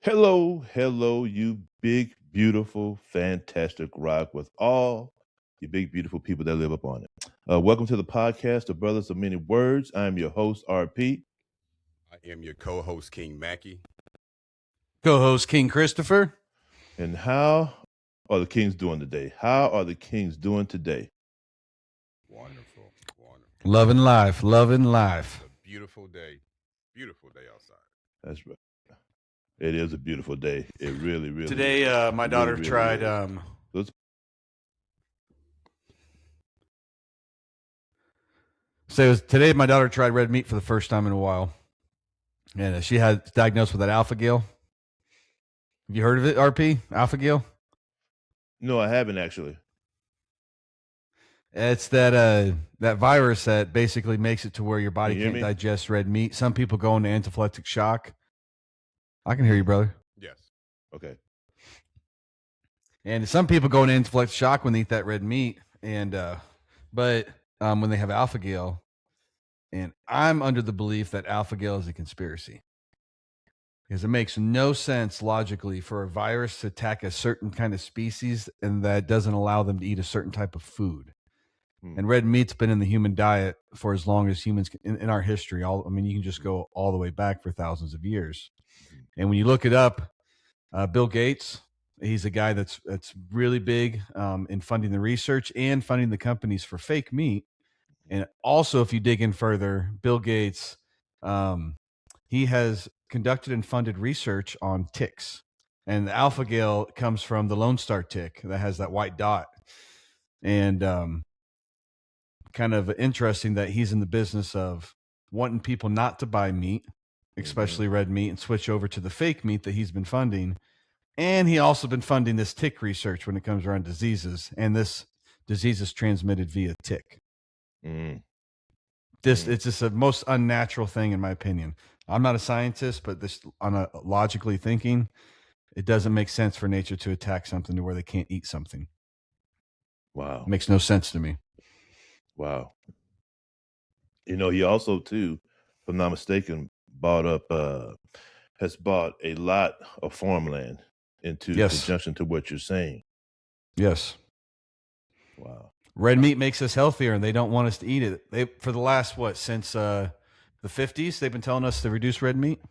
Hello, you big, beautiful, fantastic rock with all you big, beautiful people that live up on it. Welcome to the podcast, The Brothers of Many Words. I'm your host, RP. I am your co-host, King Mackie. Co-host King Christopher. And how are the Kings doing today? How are the Kings doing today? Wonderful. Loving life. It's a beautiful day outside. That's right. It is a beautiful day. It really, really Today, is. my It daughter really, really tried. is. Let's- Today, my daughter tried red meat for the first time in a while, and she had diagnosed with that alpha gal. Have you heard of it, RP? Alpha gal? no, I haven't actually. It's that virus that basically makes it to where your body Can you hear can't me? digest red meat. Some people go into anaphylactic shock. I can hear you, brother. Yes. Okay. And some people go into anaphylactic shock when they eat that red meat, and but when they have alpha gal, and I'm under the belief that alpha gal is a conspiracy. Because it makes no sense logically for a virus to attack a certain kind of species and that doesn't allow them to eat a certain type of food. And red meat's been in the human diet for as long as humans in our history. You can just go all the way back for thousands of years. And when you look it up, Bill Gates, he's a guy that's really big in funding the research and funding the companies for fake meat. And also, if you dig in further, Bill Gates, he has conducted and funded research on ticks. And the alpha gal comes from the Lone Star tick that has that white dot. And kind of interesting that he's in the business of wanting people not to buy meat, especially red meat, and switch over to the fake meat that he's been funding. And he also been funding this tick research when it comes around diseases. And this disease is transmitted via tick. It's just the most unnatural thing in my opinion. I'm not a scientist, but this on a logically thinking, it doesn't make sense for nature to attack something to where they can't eat something. Wow. It makes no sense to me. Wow. He also too, if I'm not mistaken, has bought a lot of farmland into Yes. conjunction to what you're saying. Yes. Wow. Red meat makes us healthier, and they don't want us to eat it. They for the last since the 50s, they've been telling us to reduce red meat.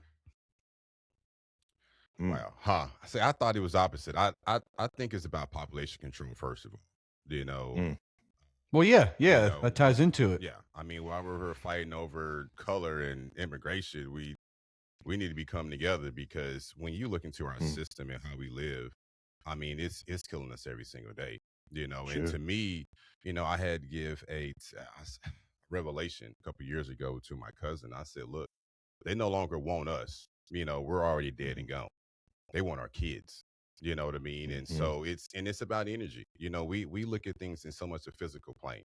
Wow. See, I thought it was opposite. I think it's about population control, first of all. Well, yeah, that ties into it. Yeah. I mean, while we're fighting over color and immigration, we need to be coming together, because when you look into our system and how we live, I mean, it's killing us every single day. Sure. And to me, I had to give a revelation a couple of years ago to my cousin. I said, look, they no longer want us. We're already dead and gone. They want our kids. You know what I mean? And so it's about energy. We look at things in so much a physical plane.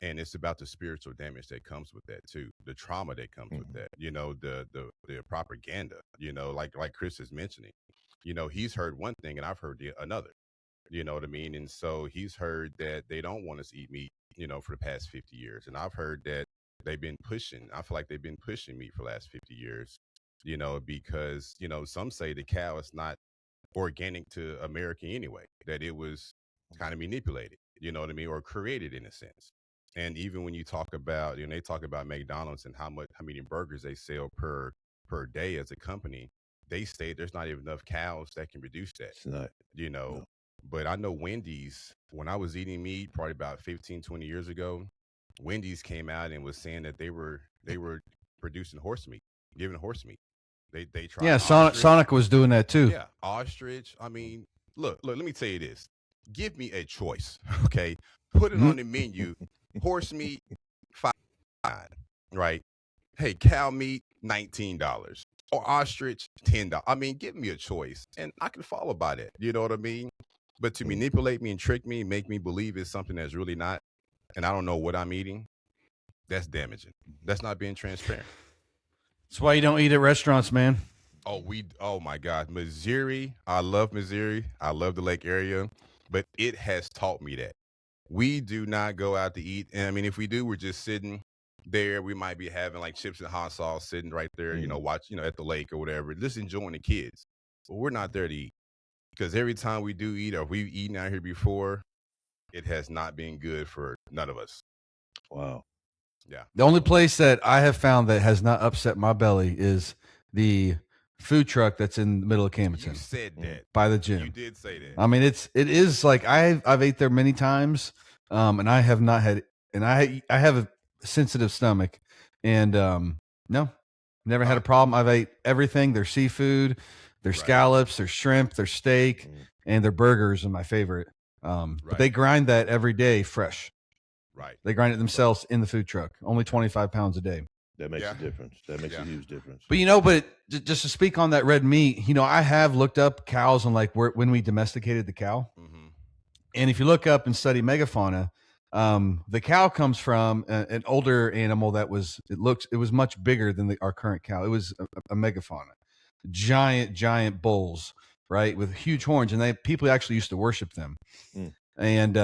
And it's about the spiritual damage that comes with that too, the trauma that comes with that. The propaganda. Like Chris is mentioning. He's heard one thing and I've heard another. You know what I mean? And so he's heard that they don't want us to eat meat, for the past 50 years. And I've heard that I feel like they've been pushing meat for the last 50 years, because, some say the cow is not organic to America anyway, that it was kind of manipulated, you know what I mean, or created in a sense. And even when you talk about, they talk about McDonald's and how many burgers they sell per day as a company, they say there's not even enough cows that can produce that. It's not. No. But I know Wendy's, when I was eating meat probably about 15, 20 years ago, Wendy's came out and was saying that they were producing horse meat, giving horse meat. They tried. Yeah, ostrich. Sonic was doing that too. Yeah, ostrich. I mean, look. Let me tell you this. Give me a choice, okay? Put it on the menu. Horse meat, $5, right? Hey, cow meat, $19, or ostrich, $10. I mean, give me a choice, and I can follow by that. You know what I mean? But to manipulate me and trick me, make me believe it's something that's really not, and I don't know what I'm eating, that's damaging. That's not being transparent. That's why you don't eat at restaurants, man. Oh my God. Missouri. I love Missouri. I love the lake area, but it has taught me that we do not go out to eat. And I mean, if we do, we're just sitting there. We might be having like chips and hot sauce sitting right there, watch, at the lake or whatever, just enjoying the kids. Well, we're not there to eat because every time we do eat or we've eaten out here before, it has not been good for none of us. Wow. Yeah. The only place that I have found that has not upset my belly is the food truck that's in the middle of You Camden said that. by the You gym. did say that. I mean, it is like I've ate there many times, and I have not had, and I have a sensitive stomach, and no, never had a problem. I've ate everything. Their seafood, their Right. scallops, their shrimp, their steak, and their burgers are my favorite. But they grind that every day fresh. Right. They grind it themselves in the food truck. Only 25 pounds a day. That makes a difference. That makes a huge difference. But just to speak on that red meat, I have looked up cows and like when we domesticated the cow. Mm-hmm. And if you look up and study megafauna, the cow comes from an older animal that was much bigger than our current cow. It was a megafauna, giant bulls, right, with huge horns, and people actually used to worship them. And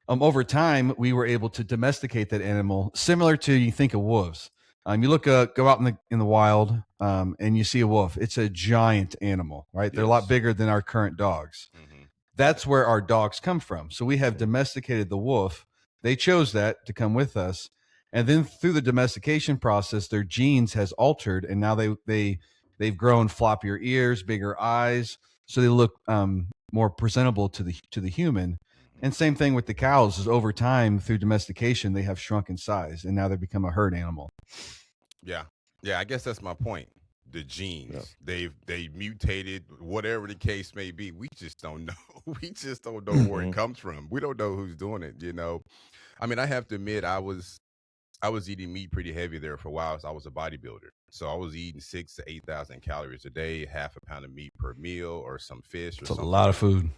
over time, we were able to domesticate that animal, similar to you think of wolves. You go out in the wild, and you see a wolf. It's a giant animal, right? They're a lot bigger than our current dogs. Mm-hmm. That's where our dogs come from. So we have domesticated the wolf. They chose that to come with us, and then through the domestication process, their genes has altered, and now they've grown floppier ears, bigger eyes, so they look more presentable to the human. And same thing with the cows is over time through domestication, they have shrunk in size and now they become a herd animal. Yeah. I guess that's my point. The genes, they mutated, whatever the case may be. We just don't know. We just don't know where it comes from. We don't know who's doing it. I mean, I have to admit, I was eating meat pretty heavy there for a while. So I was a bodybuilder, so I was eating 6,000 to 8,000 calories a day, half a pound of meat per meal, or some fish. Or something. A lot of food.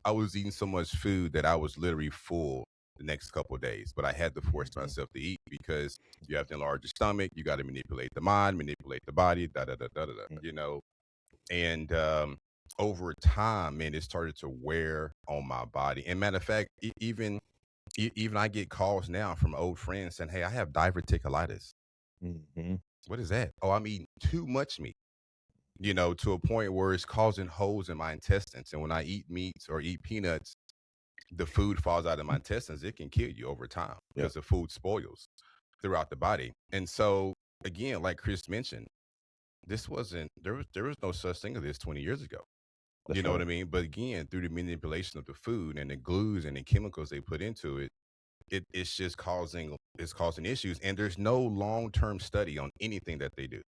I was eating so much food that I was literally full the next couple of days, but I had to force myself to eat because you have to enlarge your stomach. You got to manipulate the mind, manipulate the body, and over time, man, it started to wear on my body. And matter of fact, even I get calls now from old friends saying, "Hey, I have diverticulitis." What is that? Oh, I'm eating too much meat, to a point where it's causing holes in my intestines. And when I eat meats or eat peanuts, the food falls out of my intestines. It can kill you over time because the food spoils throughout the body. And so, again, like Chris mentioned, there was no such thing as this 20 years ago. That's what I mean? But again, through the manipulation of the food and the glues and the chemicals they put into it, it's just causing issues. And there's no long-term study on anything that they do.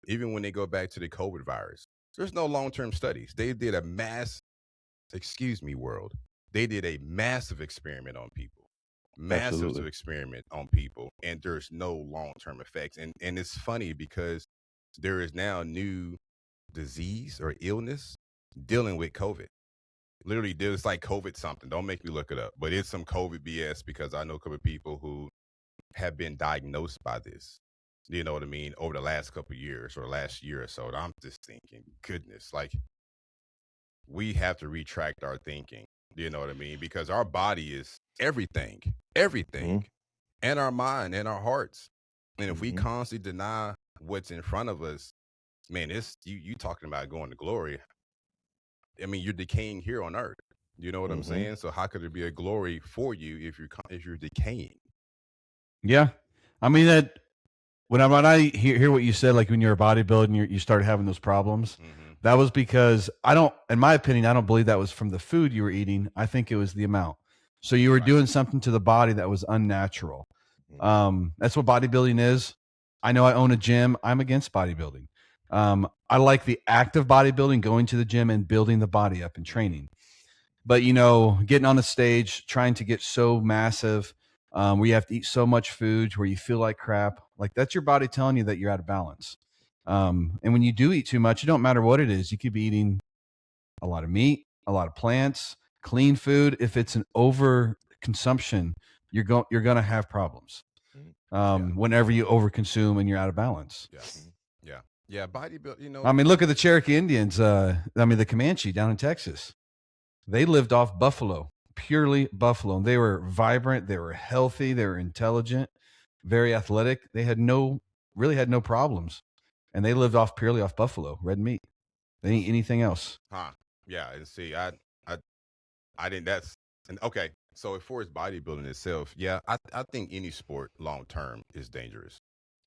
Even when they go back to the COVID virus, there's no long-term studies. They did a massive experiment on people. Massive experiment on people, and there's no long-term effects. And it's funny because there is now new disease or illness dealing with COVID. Literally, it's like COVID something. Don't make me look it up, but it's some COVID BS because I know a couple of people who have been diagnosed by this. You know what I mean? Over the last couple of years or last year or so. And I'm just thinking, goodness, like we have to retract our thinking. You know what I mean? Because our body is everything, and our mind and our hearts. And if we constantly deny what's in front of us, man, it's you talking about going to glory. I mean, you're decaying here on earth. You know what I'm saying? So how could there be a glory for you if you're decaying? Yeah, I mean that when I hear what you said, like when you're a bodybuilder, you started having those problems. That was because in my opinion, I don't believe that was from the food you were eating. I think it was the amount. So you were doing something to the body that was unnatural. That's what bodybuilding is. I know I own a gym. I'm against bodybuilding. I like the act of bodybuilding, going to the gym and building the body up and training. But, getting on the stage, trying to get so massive, where you have to eat so much food where you feel like crap, like that's your body telling you that you're out of balance. And when you do eat too much, it don't matter what it is. You could be eating a lot of meat, a lot of plants, clean food. If it's an over consumption, you're going to have problems. Whenever you overconsume and you're out of balance. Yeah. Bodybuilding, I mean, look at the Cherokee Indians. The Comanche down in Texas. They lived off buffalo, purely buffalo. And they were vibrant. They were healthy. They were intelligent, very athletic. They really had no problems. And they lived purely off buffalo, red meat. They ain't anything else. Huh? Yeah, and see, I didn't. That's and okay. So as far as bodybuilding itself, yeah, I think any sport long term is dangerous.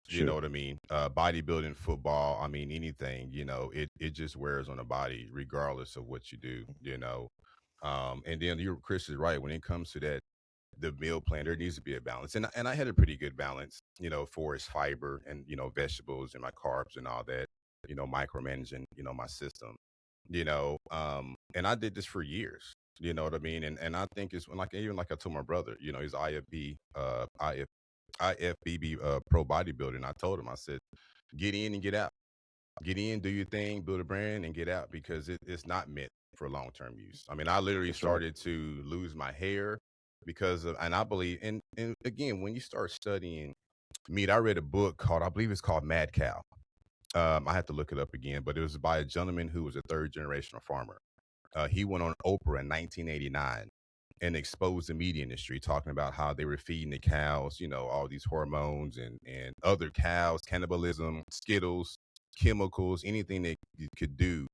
You know Sure. what I mean? Bodybuilding, football, I mean anything. It just wears on the body regardless of what you do. And then Chris is right when it comes to that. The meal plan, there needs to be a balance, and I had a pretty good balance, for its fiber and vegetables and my carbs and all that, micromanaging, my system, and I did this for years. You know what I mean? And I think it's like even like I told my brother, he's IFBB pro bodybuilder, and I told him, I said, get in and get out. Get in, do your thing, build a brand, and get out because it's not meant for long term use. I mean, I literally That's right. started to lose my hair because of, and I believe, and again, when you start studying meat, I read a book called, I believe it's called Mad Cow. I have to look it up again, but it was by a gentleman who was a third generational farmer. He went on Oprah in 1989 and exposed the meat industry, talking about how they were feeding the cows, all these hormones and other cows, cannibalism, Skittles, chemicals, anything that you could do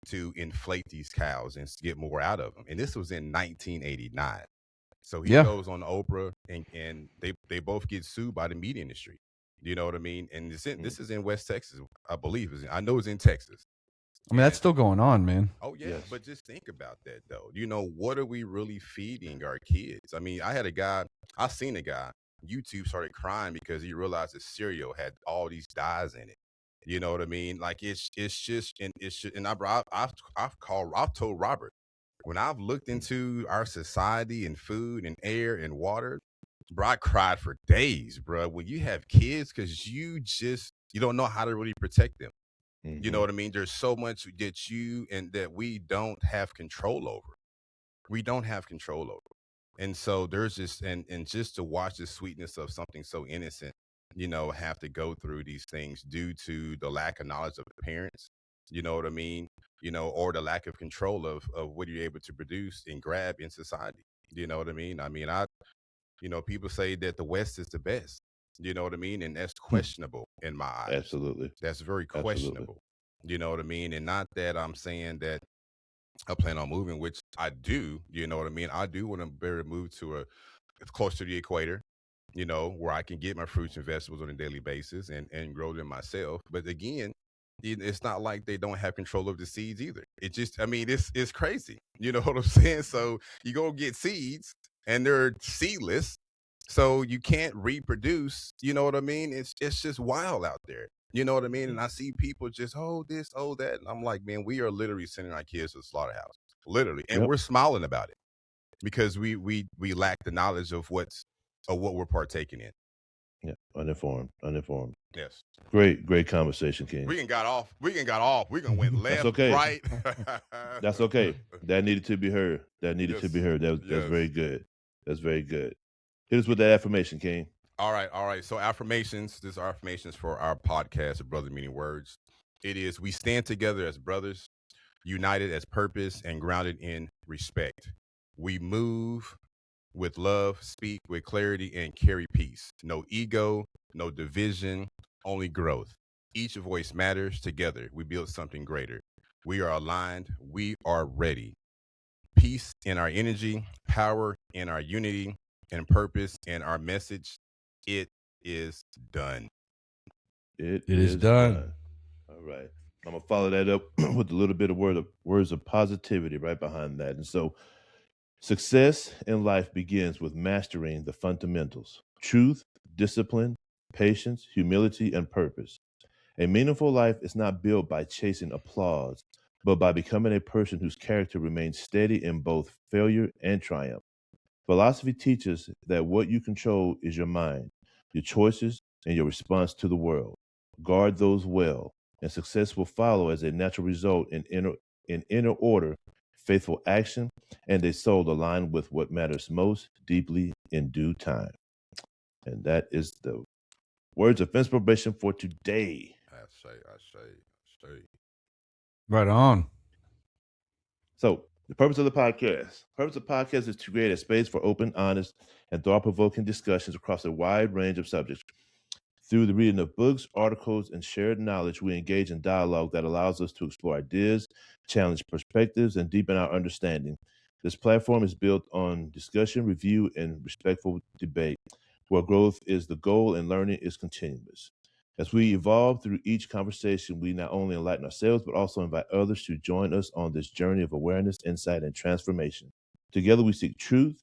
to inflate these cows and get more out of them. And this was in 1989. So he Yeah. goes on Oprah, and they both get sued by the meat industry. You know what I mean? And this is in West Texas, I believe. I know it's in Texas. I mean, that's still going on, man. Oh yeah, Yes. but just think about that though. What are we really feeding our kids? I mean, I seen a guy, YouTube started crying because he realized his cereal had all these dyes in it. You know what I mean? Like it's just and it's just, and I've told Robert when I've looked into our society and food and air and water, bro, I cried for days, bro. When you have kids, because you don't know how to really protect them. You know Mm-hmm. what I mean? There's so much that that we don't have control over. We don't have control over. And so there's just and just to watch the sweetness of something so innocent, have to go through these things due to the lack of knowledge of the parents. You know what I mean? Or the lack of control of what you're able to produce and grab in society. You know what I mean? People say that the West is the best. You know what I mean? And that's questionable in my eyes. Absolutely. That's very Absolutely. questionable. You know what I mean? And not that I'm saying that I plan on moving, which I do. You know what I mean? I do want to better move to close to the equator, where I can get my fruits and vegetables on a daily basis and grow them myself. But again, it's not like they don't have control of the seeds either. It just, I mean, it's crazy. You know what I'm saying? So you go get seeds and they're seedless, so you can't reproduce. You know what I mean? It's just wild out there. You know what I mean? And I see people just this, that, and I'm like, man, we are literally sending our kids to the slaughterhouse, literally, and Yep. we're smiling about it because we lack the knowledge of what we're partaking in. Yeah. Uninformed. Uninformed. Yes. Great conversation, King. We can got off. We can went That's left, okay. right. That's okay. That needed to be heard. That needed to be Yes. heard. That's Yes. very good. That's very good. Hit us with that affirmation, King. All right. So affirmations. These are affirmations for our podcast of Brother Meaning Words. It is we stand together as brothers, united as purpose and grounded in respect. We move with love, speak with clarity, and carry peace. No ego, no division, only growth. Each voice matters. Together, we build something greater. We are aligned. We are ready. Peace in our energy, power in our unity, and purpose in our message. It is done. It is is done. done. All right. I'm gonna follow that up with a little bit of words of positivity right behind that. And so success in life begins with mastering the fundamentals: truth, discipline, patience, humility, and purpose. A meaningful life is not built by chasing applause, but by becoming a person whose character remains steady in both failure and triumph. Philosophy teaches that what you control is your mind, your choices, and your response to the world. Guard those well, and success will follow as a natural result in inner order, faithful action, and a soul aligned with what matters most deeply in due time. And that is the words of inspiration for today. I say. Right on. So, the purpose of the podcast. Purpose of the podcast is to create a space for open, honest, and thought-provoking discussions across a wide range of subjects. Through the reading of books, articles, and shared knowledge, we engage in dialogue that allows us to explore ideas, challenge perspectives, and deepen our understanding. This platform is built on discussion, review, and respectful debate, where growth is the goal and learning is continuous. As we evolve through each conversation, we not only enlighten ourselves, but also invite others to join us on this journey of awareness, insight, and transformation. Together, we seek truth,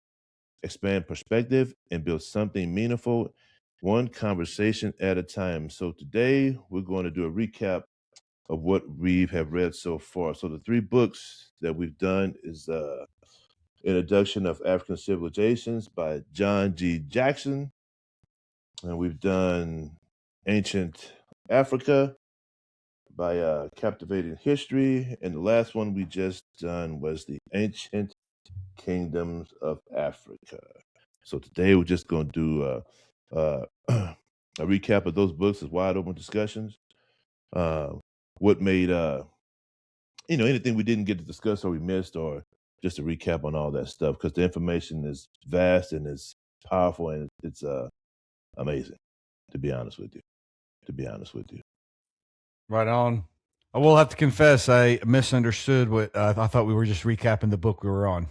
expand perspective, and build something meaningful, one conversation at a time. So today, we're going to do a recap of what we have read so far. So the three books that we've done is Introduction of African Civilizations by John G. Jackson, and we've done Ancient Africa by Captivating History, and the last one we just done was the Ancient Kingdoms of Africa. So today we're just going to do a recap of those books as wide open discussions. What made anything we didn't get to discuss or we missed, or just a recap on all that stuff, because the information is vast and it's powerful and it's amazing. To be honest with you. Right on. I will have to confess, I misunderstood what I thought we were just recapping the book we were on.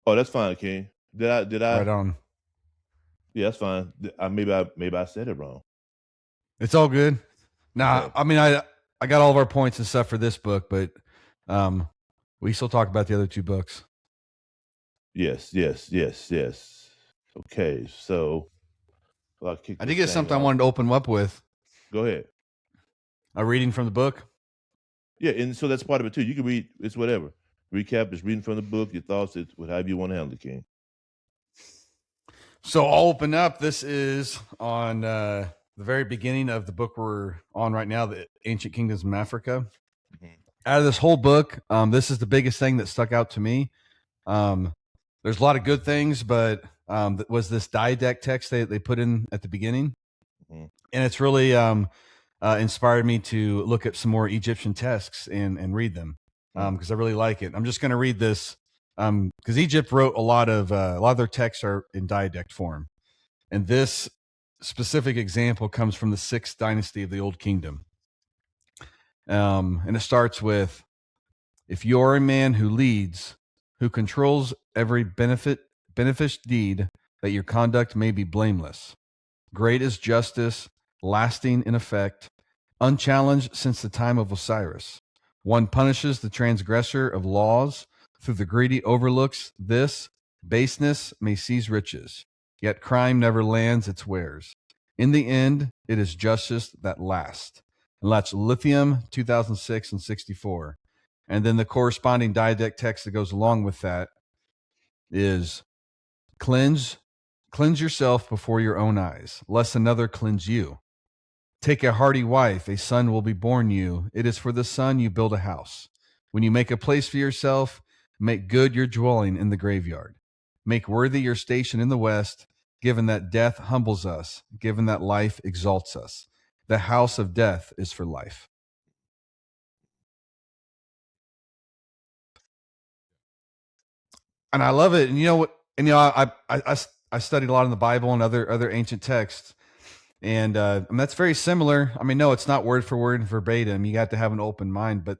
Oh, that's fine, King. Did I? Right on. Yeah, that's fine. Maybe I said it wrong. It's all good. Nah, Okay. I mean, I got all of our points and stuff for this book, but we still talk about the other two books. Yes. Okay, so I did get something I wanted to open up with. Go ahead. A reading from the book. Yeah, and so that's part of it too. You can read, it's whatever. Recap is reading from the book, your thoughts, it's however you want to handle it, King. So I'll open up. This is on the very beginning of the book we're on right now, the Ancient Kingdoms of Africa. Mhm. Out of this whole book, this is the biggest thing that stuck out to me. There's a lot of good things, but was this didact text they put in at the beginning. Mhm. And it's really inspired me to look at some more Egyptian texts and read them because I really like it. I'm just going to read this because Egypt wrote a lot of their texts are in didact form. And this specific example comes from the 6th dynasty of the Old Kingdom. And it starts with, if you're a man who leads, who controls every beneficial deed, that your conduct may be blameless. Great is justice, lasting in effect, unchallenged since the time of Osiris. One punishes the transgressor of laws, through the greedy overlooks this, baseness may seize riches, yet crime never lands its wares. In the end, it is justice that lasts. And that's Lithium 2006 and 64. And then the corresponding didact text that goes along with that is cleanse yourself before your own eyes, lest another cleanse you. Take a hardy wife, a son will be born you. It is for the son you build a house. When you make a place for yourself, make good your dwelling in the graveyard. Make worthy your station in the west, given that death humbles us, given that life exalts us. The house of death is for life. And I love it. And you know what? And you know, I studied a lot in the Bible and other ancient texts, and that's very similar. I mean, no, it's not word for word and verbatim. You got to have an open mind, but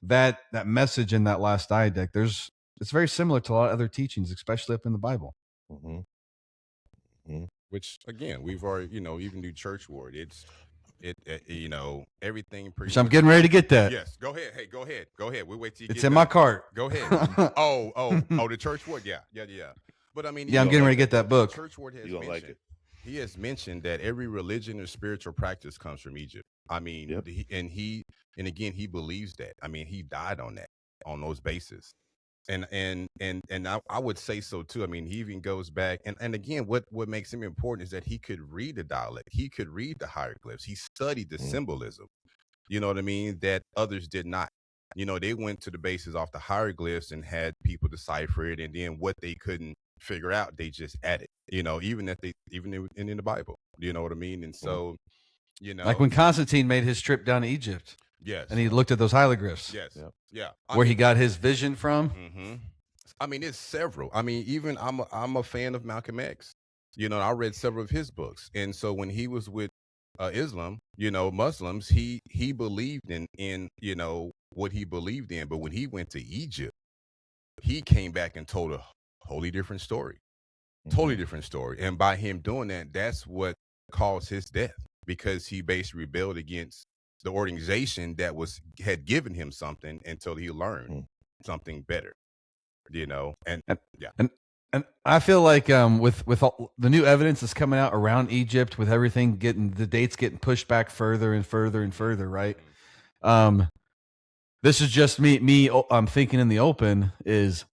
that message in that last didact, it's very similar to a lot of other teachings, especially up in the Bible. Mm-hmm. Mm-hmm. Which again, we've already, even do church ward. Everything. So I'm getting ready to get that. Yes, go ahead. Hey, go ahead. We'll wait till you. It's in my cart. Go ahead. oh, the church ward. Yeah. But I mean, yeah, I'm getting ready to get that book. Church ward has mentioned, like it. He has mentioned that every religion or spiritual practice comes from Egypt. I mean, Yep. he believes that. I mean, he died on those bases. And I would say so too. I mean, he even goes back and again, what makes him important is that he could read the dialect, he could read the hieroglyphs, he studied the symbolism. You know what I mean? That others did not. They went to the bases off the hieroglyphs and had people decipher it, and then what they couldn't figure out, they just added. Even in the Bible. You know what I mean? And so, like when Constantine made his trip down to Egypt. Yes. And he looked at those hieroglyphs. Yes. Yep. Yeah. Where he got his vision from. Mm-hmm. I mean, it's several. I mean, even I'm a fan of Malcolm X. I read several of his books, and so when he was with Islam, Muslims, he believed in what he believed in, but when he went to Egypt, he came back and told a wholly different story. Totally different story. And by him doing that, that's what caused his death, because he basically rebelled against the organization that had given him something until he learned something better. And yeah. And I feel like with all the new evidence that's coming out around Egypt, with everything the dates getting pushed back further and further and further, right? This is just me. I'm thinking in the open is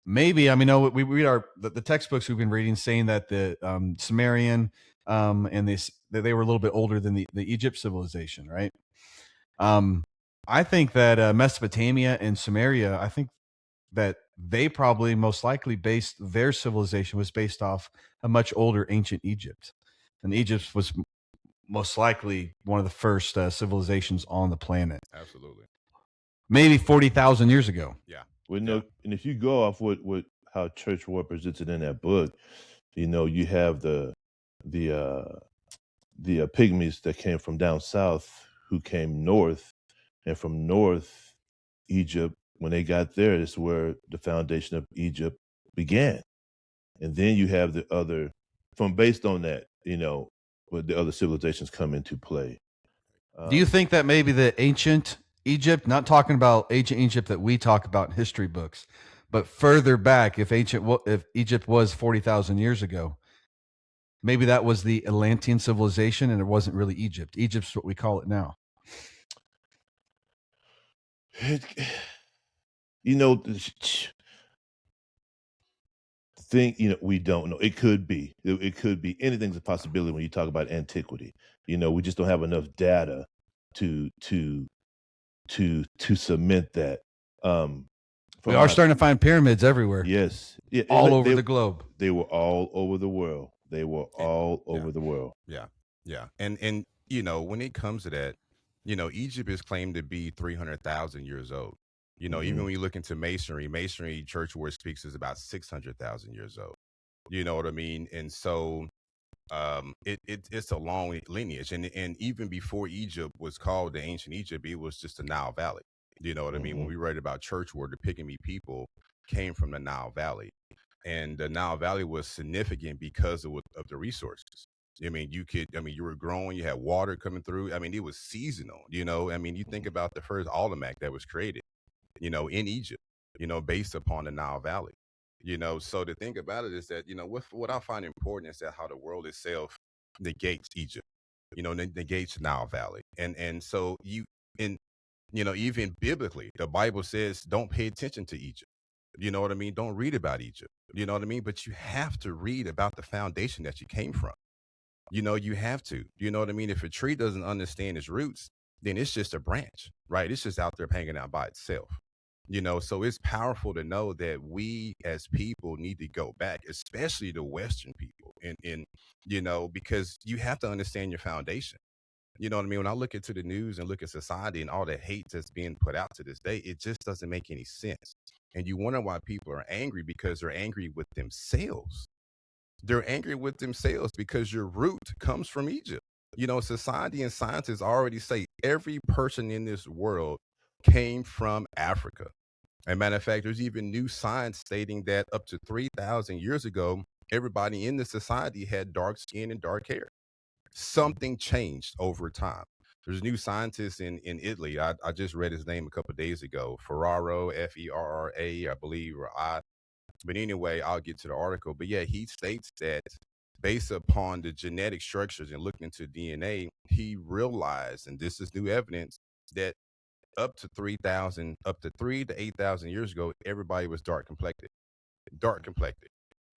maybe. I mean, we read the textbooks we've been reading saying that the Sumerian and they were a little bit older than the Egypt civilization, right? I think that Mesopotamia and Sumeria, I think that they probably most likely based their civilization was based off a much older ancient Egypt, and Egypt was most likely one of the first civilizations on the planet. Absolutely. Maybe 40,000 years ago. Yeah. Well, and if you go off what how Church War presents it in that book, you have the pygmies that came from down south who came north, and from north Egypt, when they got there, that's where the foundation of Egypt began. And then you have the other, based on that, where the other civilizations come into play. Do you think that maybe the ancient Egypt, not talking about ancient Egypt that we talk about in history books, but further back, if Egypt was 40,000 years ago, maybe that was the Atlantean civilization and it wasn't really Egypt. Egypt's what we call it now. We don't know. It could be. It could be. Anything's a possibility when you talk about antiquity. We just don't have enough data to cement that. We are starting to find pyramids everywhere. Yes. Yeah, all over the globe. They were all over the world. They were all over the world. Yeah. Yeah. And when it comes to that, Egypt is claimed to be 300,000 years old. Even when you look into masonry, church where it speaks is about 600,000 years old. You know what I mean? And so it's a long lineage. And even before Egypt was called the ancient Egypt, it was just the Nile Valley. You know what I mean? When we read about church where the Pygmy people came from the Nile Valley. And the Nile Valley was significant because of the resources. I mean, you were growing, you had water coming through. I mean, it was seasonal, I mean, you think about the first almanac that was created, in Egypt, based upon the Nile Valley, so the thing about it is that, what I find important is that how the world itself negates Egypt, negates Nile Valley. And so even biblically, the Bible says, don't pay attention to Egypt. You know what I mean? Don't read about Egypt. You know what I mean? But you have to read about the foundation that you came from. You have to. You know what I mean? If a tree doesn't understand its roots, then it's just a branch, right? It's just out there hanging out by itself. So it's powerful to know that we as people need to go back, especially the Western people, and because you have to understand your foundation. You know what I mean? When I look into the news and look at society and all the hate that's being put out to this day, it just doesn't make any sense. And you wonder why people are angry, because they're angry with themselves. They're angry with themselves because your root comes from Egypt. Society and scientists already say every person in this world came from Africa. As a matter of fact, there's even new science stating that up to 3,000 years ago, everybody in the society had dark skin and dark hair. Something changed over time. There's new scientists in Italy. I just read his name a couple of days ago. Ferraro, Ferra, I believe, or I. But anyway, I'll get to the article. But yeah, he states that based upon the genetic structures and looking into DNA, he realized, and this is new evidence, that up to 3 to 8,000 years ago, everybody was dark complected.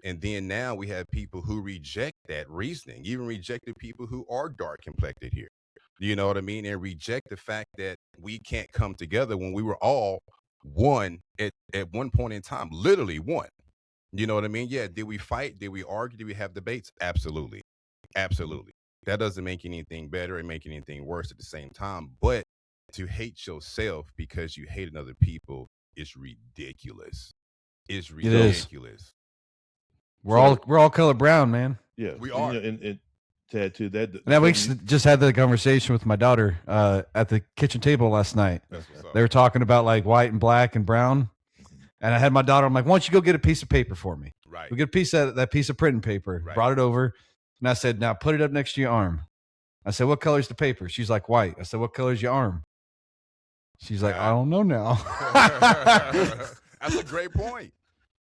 And then now we have people who reject that reasoning, even rejected people who are dark complected here. You know what I mean? And reject the fact that we can't come together when we were all one at one point in time, literally one. You know what I mean? Yeah. Did we fight? Did we argue? Did we have debates? Absolutely. Absolutely. That doesn't make anything better and make anything worse at the same time. But to hate yourself because you hate another people is ridiculous. It's ridiculous. We're all color brown, man. Yeah, We and, are. and to add to that, Now we when just had the conversation with my daughter at the kitchen table last night. That's what's up. They were talking about like white and black and brown, and I had my daughter. I'm like, "Why don't you go get a piece of paper for me? Right. We get a piece of that piece of printing paper." Right. Brought it over, and I said, "Now put it up next to your arm." I said, "What color's the paper?" She's like, "White." I said, "What color's your arm?" She's like, "I don't know now." That's a great point.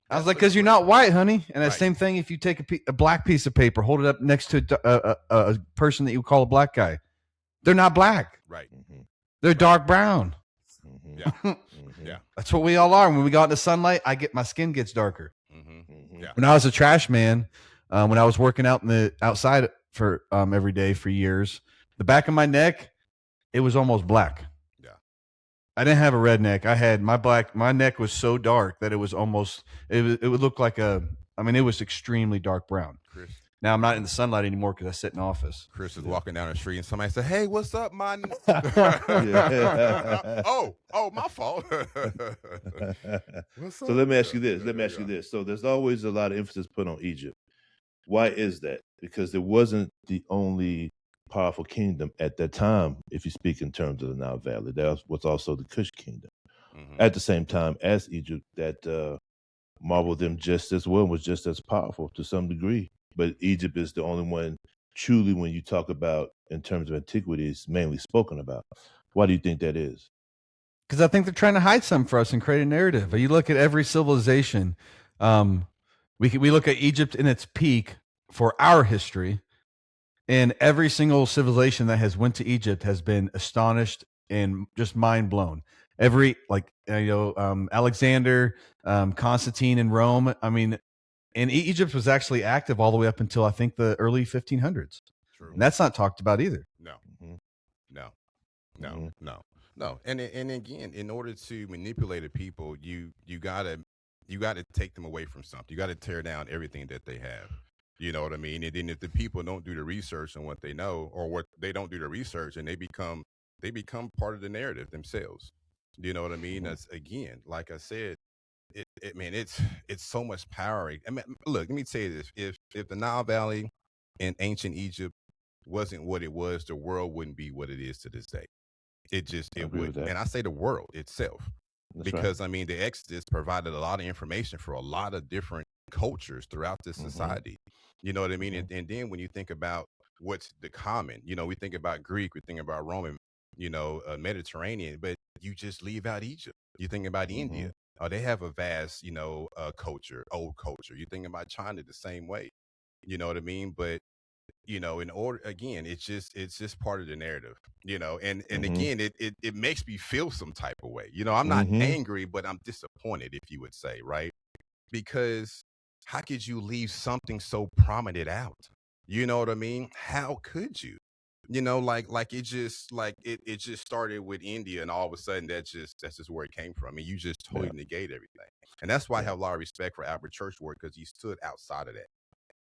I was like, "Because you're not white, honey." And the Right. same thing if you take a black piece of paper, hold it up next to a person that you call a black guy. They're not black. Right. They're dark brown. Yeah. Yeah. That's what we all are. When we go out in the sunlight, my skin gets darker. Yeah. When I was a trash man, when I was working out in the outside for every day for years, the back of my neck, it was almost black. Yeah. I didn't have a red neck. I had my neck was so dark that it was almost it would look like it was extremely dark brown. Chris. Now I'm not in the sunlight anymore because I sit in office. Chris is walking down the street and somebody said, "Hey, what's up, man?" oh, my fault. What's up? So let me ask you this. So there's always a lot of emphasis put on Egypt. Why is that? Because it wasn't the only powerful kingdom at that time, if you speak in terms of the Nile Valley. That was also the Kush kingdom. At the same time as Egypt, that marveled them just as well and was just as powerful to some degree. But Egypt is the only one truly, when you talk about in terms of antiquities, mainly spoken about. Why do you think that is? Because I think they're trying to hide something for us and create a narrative. You look at every civilization. We look at Egypt in its peak for our history, and every single civilization that has went to Egypt has been astonished and just mind blown. Every Alexander, Constantine in Rome. I mean, and Egypt was actually active all the way up until I think the early 1500s. True. And that's not talked about either. No. And again, in order to manipulate a people, you gotta take them away from something. You gotta tear down everything that they have. You know what I mean? And then if the people don't do the research on what they know, or what they don't do the research, and they become part of the narrative themselves. You know what I mean? That's, again, like I said, it's so much power. I mean, look, let me tell you this: if the Nile Valley in ancient Egypt wasn't what it was, the world wouldn't be what it is to this day. It would, and I say the world itself, because I mean, the Exodus provided a lot of information for a lot of different cultures throughout this society. You know what I mean? And then when you think about what's the common, we think about Greek, we think about Roman, Mediterranean, but you just leave out Egypt. You think about India. They have a vast, culture, old culture. You think about China the same way. You know what I mean? But in order, again, it's just part of the narrative. And again, it makes me feel some type of way. I'm not angry, but I'm disappointed, if you would say, right? Because how could you leave something so prominent out? You know what I mean? How could you? Like it just started with India, and all of a sudden that's just where it came from. I mean, you just totally negate everything. And that's why I have a lot of respect for Albert Church work, because he stood outside of that.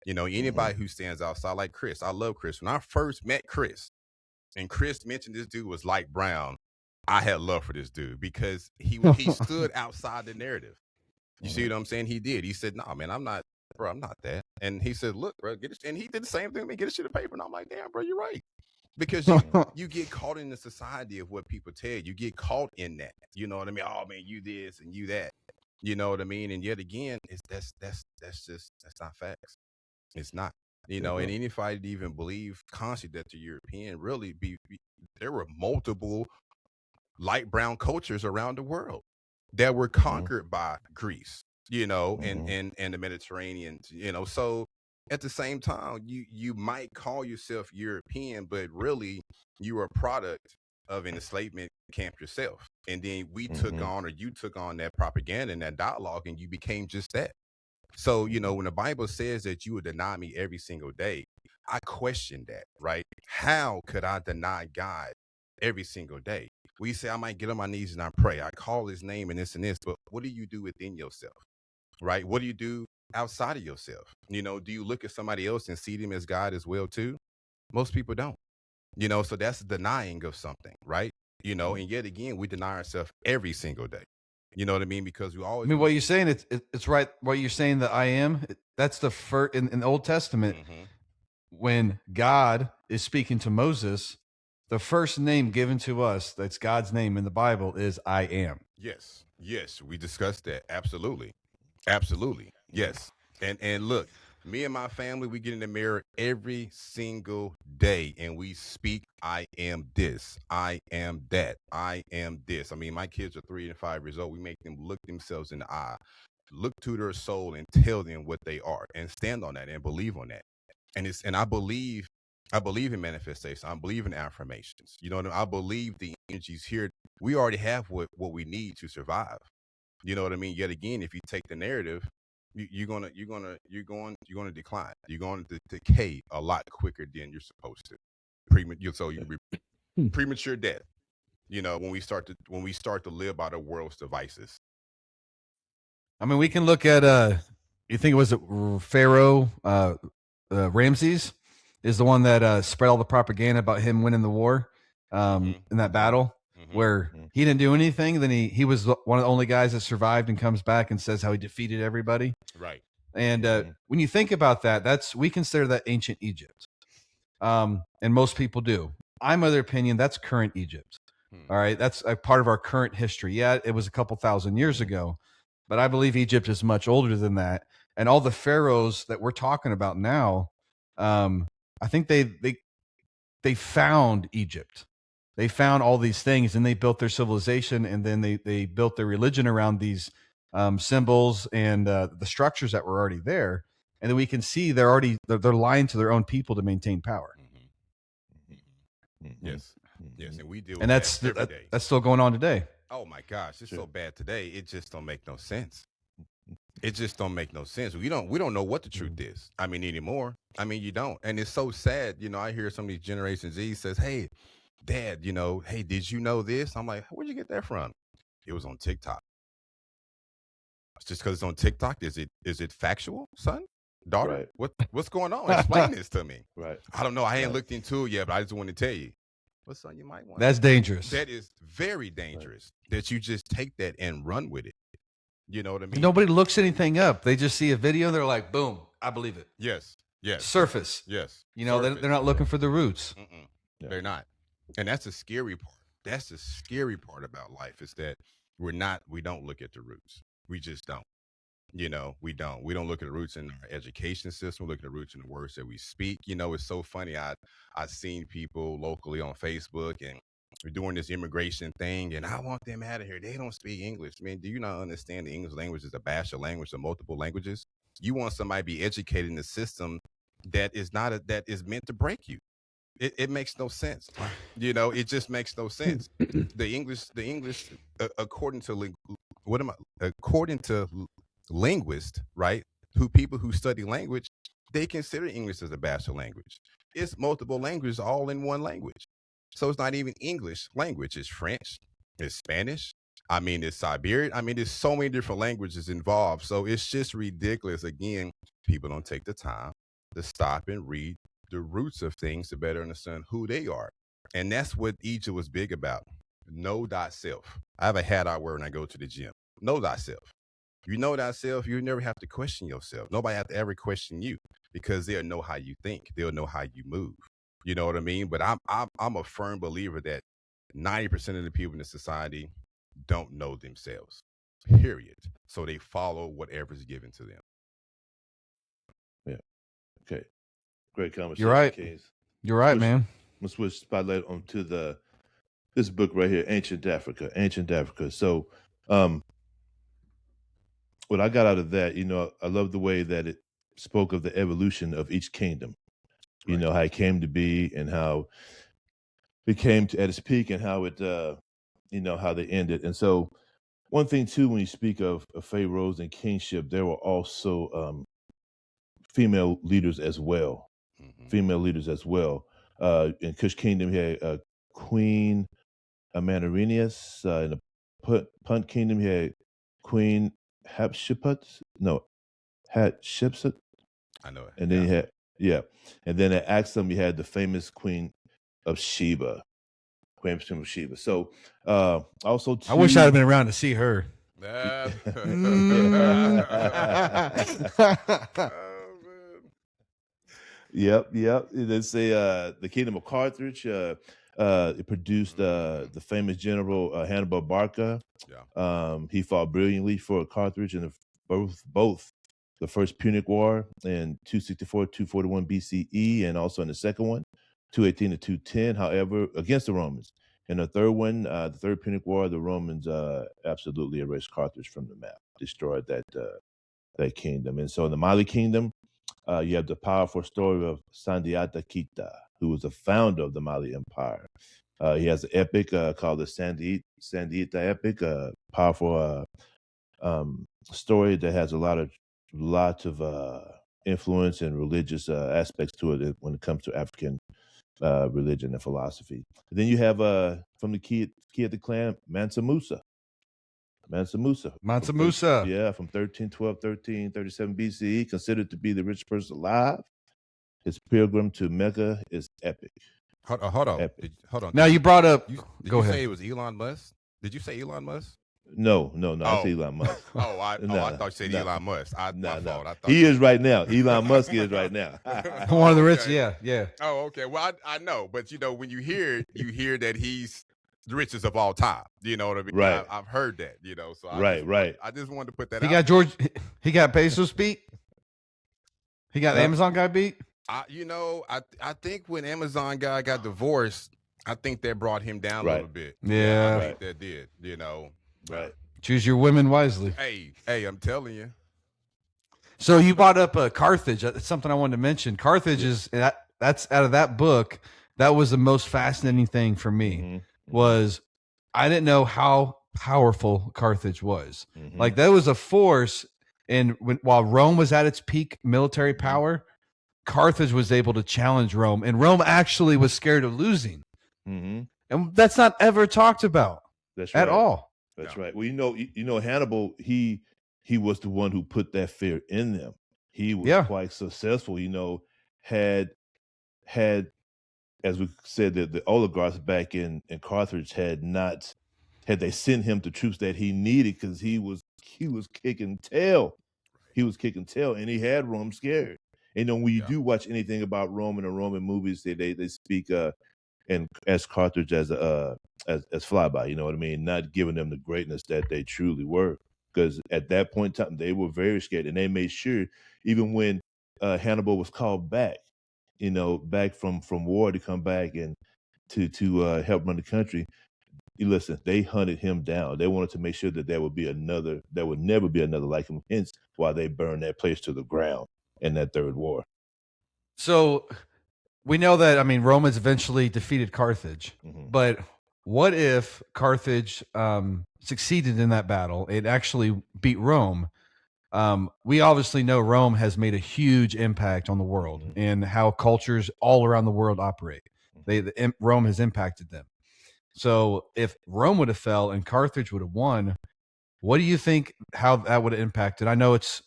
Anybody who stands outside, like Chris, I love Chris. When I first met Chris, and Chris mentioned this dude was light brown, I had love for this dude, because he stood outside the narrative. You see what I'm saying? He did. He said, "No, man, I'm not that." And he said, "Look, bro, get it." And he did the same thing to me, get a sheet of paper. And I'm like, "Damn, bro, you're right." Because you get caught in the society of what people tell you. You get caught in that. You know what I mean? Oh man, you this and you that. You know what I mean? And yet again, that's not facts. It's not. And anybody to even believe constantly that the European really there were multiple light brown cultures around the world that were conquered by Greece, and the Mediterranean, so at the same time, you might call yourself European, but really you are a product of an enslavement camp yourself. And then we took on, or you took on, that propaganda and that dialogue, and you became just that. So, when the Bible says that you would deny me every single day, I question that, right? How could I deny God every single day? We say I might get on my knees and I pray. I call his name and this, but what do you do within yourself, right? What do you do outside of yourself? Do you look at somebody else and see them as God as well too? Most people don't, so that's denying of something, right? And yet again, we deny ourselves every single day. You know what I mean? Because we always. I mean, what you're saying, it's right. What you're saying, that I am, that's the first in the Old Testament. when God is speaking to Moses, the first name given to us that's God's name in the Bible is I am. Yes, yes, we discussed that. Absolutely, absolutely. Yes, and look, me and my family, we get in the mirror every single day, and we speak. I am this. I am that. I am this. I mean, my kids are 3 and 5 years old. We make them look themselves in the eye, look to their soul, and tell them what they are, and stand on that and believe on that. And I believe in manifestation. I believe in affirmations. You know what I mean? I believe the energies here. We already have what we need to survive. You know what I mean? Yet again, if you take the narrative, you're gonna decline. You're going to decay a lot quicker than you're supposed to. Premature death. You know, when we start to live by the world's devices. I mean, we can look at you think it was Pharaoh Ramses is the one that spread all the propaganda about him winning the war in that battle where he didn't do anything. Then he was one of the only guys that survived and comes back and says how he defeated everybody. Right. And when you think about that, we consider that ancient Egypt, and most people do. I'm of the opinion that's current Egypt. All right, that's a part of our current history. Yeah, it was a couple thousand years ago, but I believe Egypt is much older than that. And all the pharaohs that we're talking about now, I think they found Egypt. They found all these things, and they built their civilization, and then they built their religion around these symbols and the structures that were already there. And then we can see they're lying to their own people to maintain power. Yes, yes, and we deal with And that every day. that's still going on today. Oh my gosh, it's so bad today. It just don't make no sense. It just don't make no sense. We don't know what the truth is. I mean, anymore. I mean, you don't. And it's so sad. You know, I hear some of these Generation Z says, "Hey, Dad, hey, did you know this?" I'm like, "Where'd you get that from?" It was on TikTok. It's just because it's on TikTok. Is it factual, son? Daughter? Right. What's going on? Explain this to me. Right. I don't know. I ain't looked into it yet, but I just want to tell you. Well, son, you might want That's dangerous. That is very dangerous that you just take that and run with it. You know what I mean? Nobody looks anything up. They just see a video. They're like, boom, I believe it. Yes. Yes. Surface. Yes. You know, Surface. they're not looking for the roots. Yeah. They're not. And that's the scary part. That's the scary part about life is that we don't look at the roots. We just don't. We don't look at the roots in our education system. We look at the roots in the words that we speak. It's so funny. I've seen people locally on Facebook and we're doing this immigration thing and I want them out of here. They don't speak English. Man, do you not understand the English language is a bachelor language of multiple languages? You want somebody to be educated in the system that is that is meant to break you. It makes no sense. It just makes no sense. The English, according to linguists, right? People who study language, they consider English as a bachelor language. It's multiple languages all in one language. So it's not even English language. It's French, it's Spanish. I mean, it's Siberian. I mean, there's so many different languages involved. So it's just ridiculous. Again, people don't take the time to stop and read the roots of things to better understand who they are. And that's what Egypt was big about. Know thyself. I have a hat I wear when I go to the gym. Know thyself. You know thyself, you never have to question yourself. Nobody have to ever question you because they'll know how you think. They'll know how you move. You know what I mean? But I'm a firm believer that 90% of the people in the society don't know themselves. Period. So they follow whatever's given to them. Yeah. Okay. Great conversation. You're right. Case. You're right, man. Let's switch spotlight onto this book right here, Ancient Africa. Ancient Africa. So what I got out of that, I love the way that it spoke of the evolution of each kingdom. Right. How it came to be and how it came at its peak and how it, how they ended. And so one thing, too, when you speak of pharaohs and kingship, there were also female leaders as well. Female leaders as well. In Kush Kingdom, you had Queen Amanarinius. In the Punt Kingdom, you had Queen Hatshepsut. I know it. And then you had, and then at Axum, you had the famous Queen of Sheba. So also, I wish I'd have been around to see her. Yep. They say the Kingdom of Carthage. It produced the famous general Hannibal Barca. Yeah. He fought brilliantly for Carthage in both the First Punic War in 264 241 BCE, and also in the second one, 218 to 210. However, against the Romans. In the third one, the Third Punic War, the Romans absolutely erased Carthage from the map, destroyed that kingdom. And so in the Mali kingdom, you have the powerful story of Sandiata Kita, who was the founder of the Mali Empire. He has an epic called the Sandiata Epic, a powerful story that has a lot of influence and religious aspects to it when it comes to African religion and philosophy. And then you have from the key of the clan, Mansa Musa. Mansa Musa. Mansa Musa. From 1312, 1337 BCE, considered to be the richest person alive. His pilgrim to Mecca is epic. Hold on. Epic. Hold on. Now you brought up. Did Go you ahead. say it was Elon Musk? Did you say Elon Musk? No, Oh. it's Elon Musk. I thought you said Elon Musk. My fault. I thought he is right now. Elon Musk is right now. One of the rich, yeah. Oh, okay. Well, I know, but when you hear that he's the richest of all time. You know what I mean? Right. I've heard that. So right. I just wanted to put that. He out. got He got Bezos beat. He got Amazon guy beat. I think when Amazon guy got divorced, I think that brought him down a little bit. Yeah, I think that did. Right. Choose your women wisely. Hey, I'm telling you. So you brought up Carthage. That's something I wanted to mention. Carthage is that's out of that book. That was the most fascinating thing for me. Mm-hmm. Was I didn't know how powerful Carthage was. Mm-hmm. Like that was a force, and while Rome was at its peak military power, Carthage was able to challenge Rome, and Rome actually was scared of losing. Mm-hmm. And that's not ever talked about. That's right. At all. That's right. Well, Hannibal, he was the one who put that fear in them. He was quite successful, had as we said, that the oligarchs back in Carthage had they sent him the troops that he needed, because he was kicking tail. He was kicking tail, and he had Rome scared. And when you do watch anything about Rome in the Roman movies, they speak and as Carthage as flyby, you know what I mean? Not giving them the greatness that they truly were. Because at that point in time, they were very scared, and they made sure, even when Hannibal was called back, back from war to come back and to help run the country. Listen, they hunted him down. They wanted to make sure that there would never be another like him. Hence, why they burned that place to the ground in that third war. So we know that, Romans eventually defeated Carthage, but what if Carthage succeeded in that battle? It actually beat Rome. We obviously know Rome has made a huge impact on the world and how cultures all around the world operate. Rome has impacted them. So if Rome would have fell and Carthage would have won, what do you think how that would have impacted? I know it's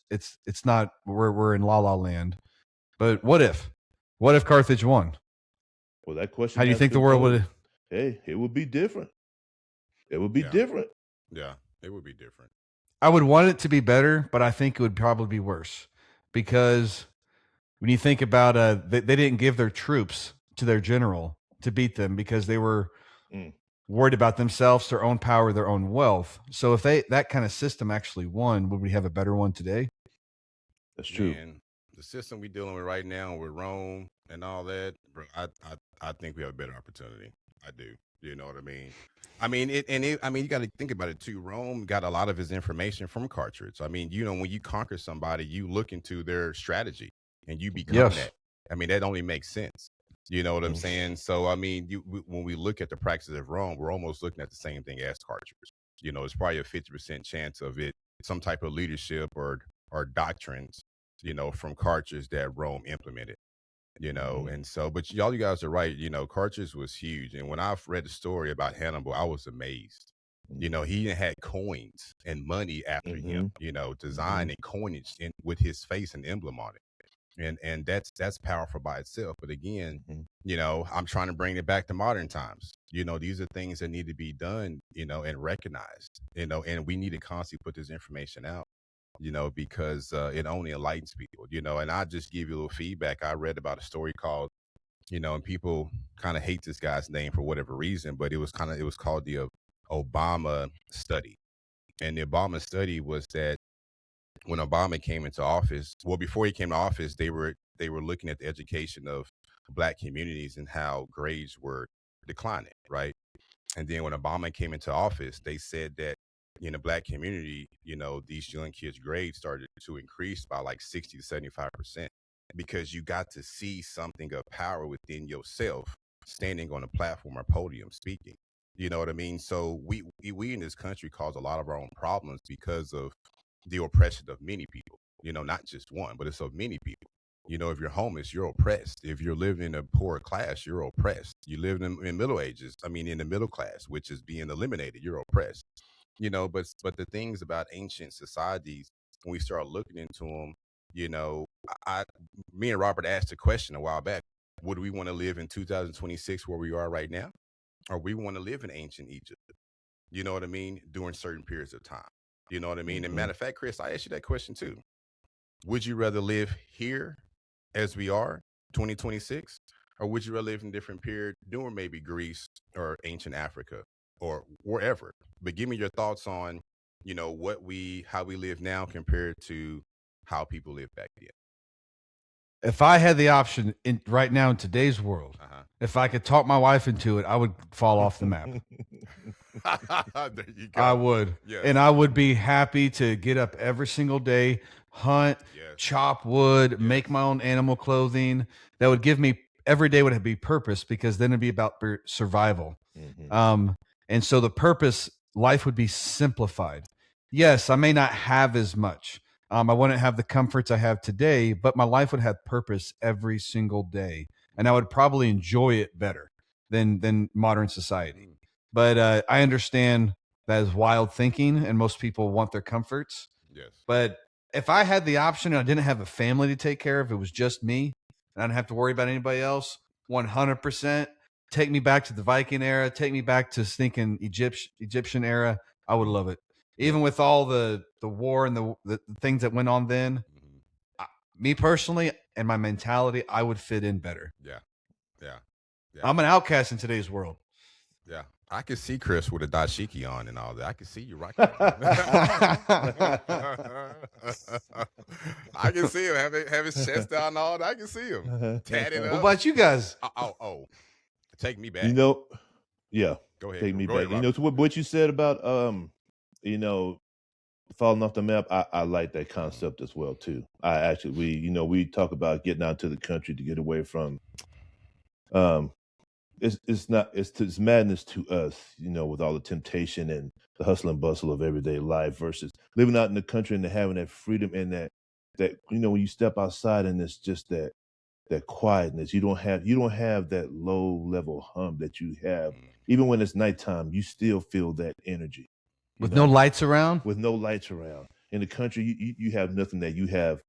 not, we're in La La Land, but what if Carthage won? Well, that question. How do you think the world would? Hey, it would be different. It would be different. Yeah, it would be different. I would want it to be better, but I think it would probably be worse, because when you think about they didn't give their troops to their general to beat them, because they were worried about themselves, their own power, their own wealth. So if that kind of system actually won, would we have a better one today? That's true. And the system we're dealing with right now with Rome and all that, bro, I think we have a better opportunity. I do. You know what I mean? You got to think about it too. Rome got a lot of his information from Carthage. When you conquer somebody, you look into their strategy and you become that. That only makes sense. You know what I'm saying? So, when we look at the practices of Rome, we're almost looking at the same thing as Carthage. It's probably a 50% chance of it, some type of leadership or doctrines, from Carthage that Rome implemented. And so, but you guys are right. Carthage was huge. And when I've read the story about Hannibal, I was amazed. He even had coins and money after him, design and coinage with his face and emblem on it. And that's powerful by itself. But again, I'm trying to bring it back to modern times. These are things that need to be done, and recognized, and we need to constantly put this information out. because it only enlightens people, and I just give you a little feedback. I read about a story called, and people kind of hate this guy's name for whatever reason, but it was called the Obama study. And the Obama study was that when Obama came into office, well, before he came to office, they were looking at the education of Black communities and how grades were declining, right? And then when Obama came into office, they said that in the Black community, these young kids' grades started to increase by like 60 to 75% because you got to see something of power within yourself standing on a platform or podium speaking. You know what I mean? So we in this country cause a lot of our own problems because of the oppression of many people, not just one, but it's of many people. If you're homeless, you're oppressed. If you're living in a poor class, you're oppressed. You live in middle ages, in the middle class, which is being eliminated, you're oppressed. But the things about ancient societies, when we start looking into them, I me and Robert asked a question a while back. Would we want to live in 2026 where we are right now? Or we want to live in ancient Egypt? You know what I mean? During certain periods of time. You know what I mean? And matter of fact, Chris, I asked you that question too. Would you rather live here as we are, 2026, or would you rather live in a different period during maybe Greece or ancient Africa or wherever? But give me your thoughts on, how we live now compared to how people lived back then. If I had the option right now in today's world, Uh-huh. if I could talk my wife into it, I would fall off the map. There you go. I would. Yes. And I would be happy to get up every single day, hunt, Yes. chop wood, make my own animal clothing. That would give me every day would be purpose, because then it'd be about survival. And so the purpose, life would be simplified. Yes, I may not have as much. I wouldn't have the comforts I have today, but my life would have purpose every single day, and I would probably enjoy it better than modern society. But I understand that is wild thinking, and most people want their comforts. Yes. But if I had the option and I didn't have a family to take care of, it was just me, and I didn't have to worry about anybody else, 100%, take me back to the Viking era, take me back to stinking Egyptian era. I would love it. Even with all the war and the things that went on then, me personally and my mentality, I would fit in better. Yeah. I'm an outcast in today's world. Yeah. I can see Chris with a dashiki on and all that. I can see you rocking. I can see him have his chest out and all that. I can see him tatted up. What about you guys? Oh, take me back. Yeah. Go ahead. Take me Go back. ahead, So what you said about falling off the map, I like that concept as well too. I actually we talk about getting out to the country to get away from it's madness to us, with all the temptation and the hustle and bustle of everyday life versus living out in the country and having that freedom and that when you step outside and it's just that quietness. You don't have that low level hum that you have. Even when it's nighttime, you still feel that energy. With no lights around? With no lights around. In the country, you have nothing that you have.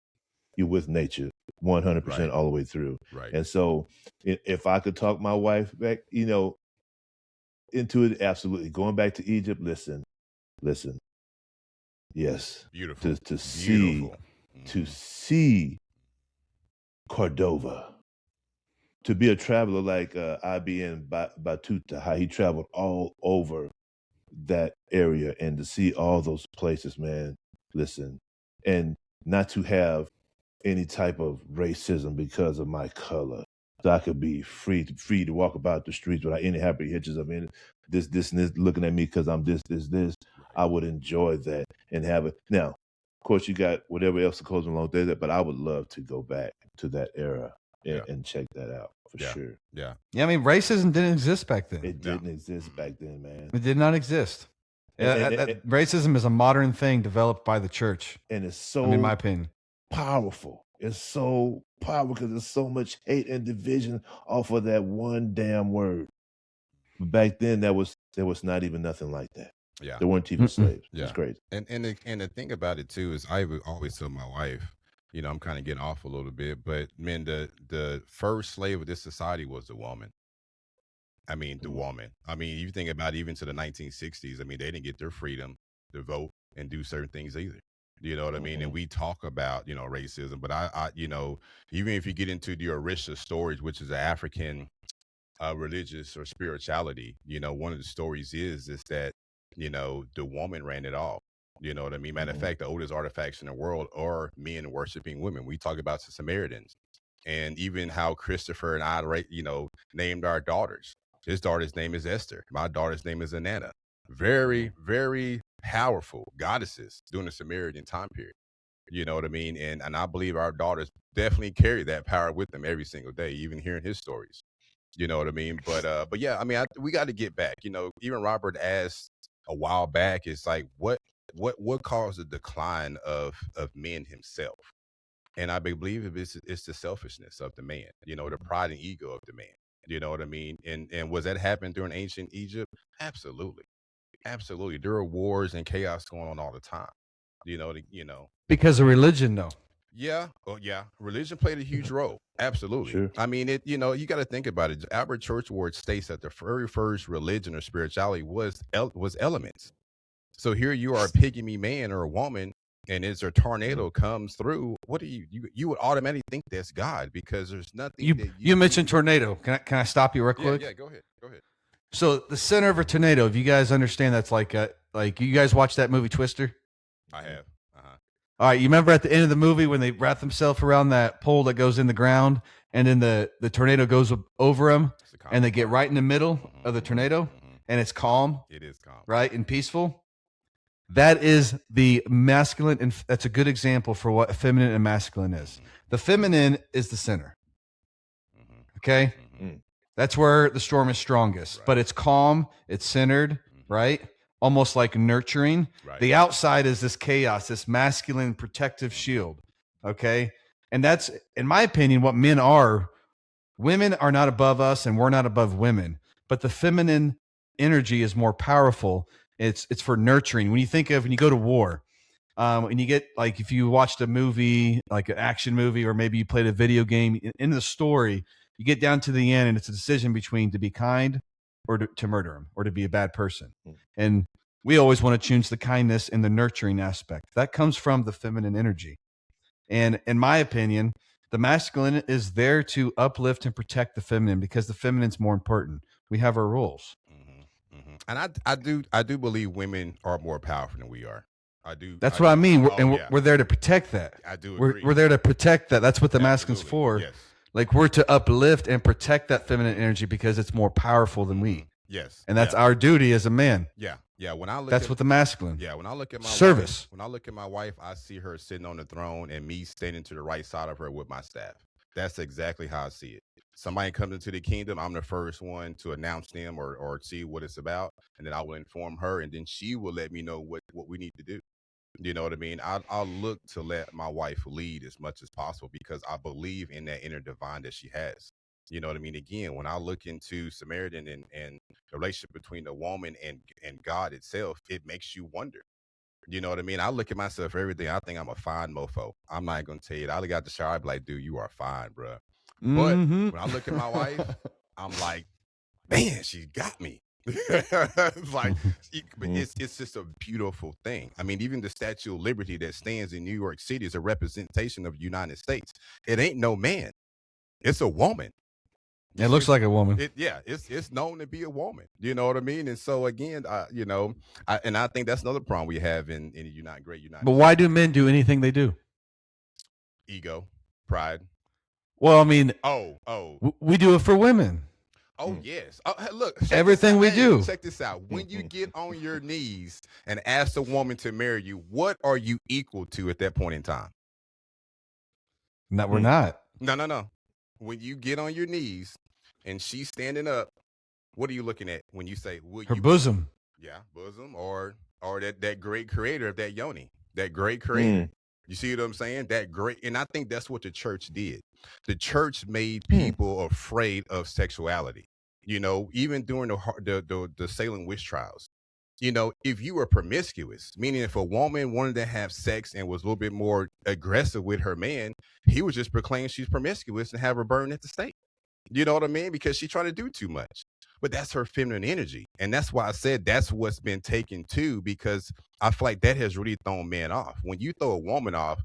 You're with nature 100% all the way through. Right. And so if I could talk my wife back, into it, absolutely. Going back to Egypt, listen. Yes. Beautiful. To see Cordova. To be a traveler like IBN Batuta, how he traveled all over that area and to see all those places, man, listen, and not to have any type of racism because of my color. So I could be free to walk about the streets without any happy hitches of any this and this looking at me because I'm this. I would enjoy that and have it. Now, of course, you got whatever else goes along there, but I would love to go back to that era and check that out for sure. Yeah. I mean, racism didn't exist back then. It didn't exist back then, man. It did not exist. Racism is a modern thing developed by the church, and it's so, in my opinion, powerful. It's so powerful because there's so much hate and division off of that one damn word. But back then, there was not even nothing like that. Yeah, there weren't even slaves. Yeah, it's crazy. And the thing about it too is I would always tell my wife, I'm kind of getting off a little bit, but man, the first slave of this society was the woman. I mean, the woman. I mean, you think about even to the 1960s. I mean, they didn't get their freedom to vote and do certain things either. You know what I mean? And we talk about, racism, but even if you get into the Orisha stories, which is an African religious or spirituality, one of the stories is that, the woman ran it all. You know what I mean? Matter of fact, the oldest artifacts in the world are men worshiping women. We talk about the Samaritans, and even how Christopher and I, named our daughters. His daughter's name is Esther. My daughter's name is Anana. Very, very powerful goddesses during the Samaritan time period. You know what I mean? And I believe our daughters definitely carry that power with them every single day, even hearing his stories. You know what I mean? But yeah, I mean, we got to get back. Even Robert asked a while back, it's like, what caused the decline of men himself? And I believe it's the selfishness of the man, the pride and ego of the man. You know what I mean? And was that happening during ancient Egypt? Absolutely. Absolutely. There are wars and chaos going on all the time. Because of religion, though. Yeah. Oh, yeah. Religion played a huge role. Absolutely. Sure. I mean, you got to think about it. Albert Churchward states that the very first religion or spirituality was elements. So here you are, a pygmy man or a woman, and as a tornado comes through, what do you would automatically think that's God, because there's nothing. You mentioned tornado. Can I stop you real quick? Yeah. Go ahead. So the center of a tornado, if you guys understand, that's like you guys watch that movie Twister? I have. All right, you remember at the end of the movie when they wrap themselves around that pole that goes in the ground, and then the tornado goes over them, and they get right in the middle of the tornado, and it's calm. It is calm, right, and peaceful. That is the masculine, and that's a good example for what feminine and masculine is. The feminine is the center. Okay, that's where the storm is strongest, but it's calm, it's centered, right? Almost like nurturing. Right. The outside is this chaos, this masculine protective shield. Okay. And that's, in my opinion, what men are. Women are not above us, and we're not above women, but the feminine energy is more powerful. It's for nurturing. When you go to war, and you get, like, if you watched a movie, like an action movie, or maybe you played a video game, in the story, you get down to the end, and it's a decision between to be kind or to murder him, or to be a bad person. And we always want to choose the kindness and the nurturing aspect. That comes from the feminine energy. And in my opinion, the masculine is there to uplift and protect the feminine, because the feminine's more important. We have our roles. And I do believe women are more powerful than we are. I do. That's what I mean. We're there to protect that. I do agree. We're there to protect that. That's what the masculine's for. Yes. Like, we're to uplift and protect that feminine energy because it's more powerful than we. Yes. And that's our duty as a man. Yeah. Yeah. When I look that's what the masculine. Yeah. When I look at my service. When I look at my wife, I see her sitting on the throne and me standing to the right side of her with my staff. That's exactly how I see it. Somebody comes into the kingdom, I'm the first one to announce them or see what it's about. And then I will inform her, and then she will let me know what we need to do. You know what I mean? I'll look to let my wife lead as much as possible, because I believe in that inner divine that she has. You know what I mean? Again, when I look into Samaritan and the relationship between the woman and God itself, it makes you wonder. You know what I mean? I look at myself for everything. I think I'm a fine mofo. I'm not going to tell you. I got the shower. I'd be like, dude, you are fine, bro. But when I look at my wife, I'm like, man, she got me. Like, but it's just a beautiful thing. I mean, even the Statue of Liberty that stands in New York City is a representation of the United States. It ain't no man. It's a woman. It looks like a woman. It's known to be a woman. You know what I mean? And so again, I think that's another problem we have in the United States. But why do men do anything they do? Ego, pride. Well, I mean, we do it for women. Oh, yes. Look, everything we do. Check this out. When you get on your knees and ask a woman to marry you, what are you equal to at that point in time? No, we're not. No. When you get on your knees and she's standing up, what are you looking at when you say, her bosom? Yeah, bosom, or that great creator of that yoni, that great creator. You see what I'm saying? That great, and I think that's what the church did. The church made people afraid of sexuality. You know, even during the Salem witch trials. You know, if you were promiscuous, meaning if a woman wanted to have sex and was a little bit more aggressive with her man, he would just proclaim she's promiscuous and have her burned at the stake. You know what I mean? Because she tried to do too much. but that's her feminine energy. And that's why I said that's what's been taken too, because I feel like that has really thrown men off. When you throw a woman off,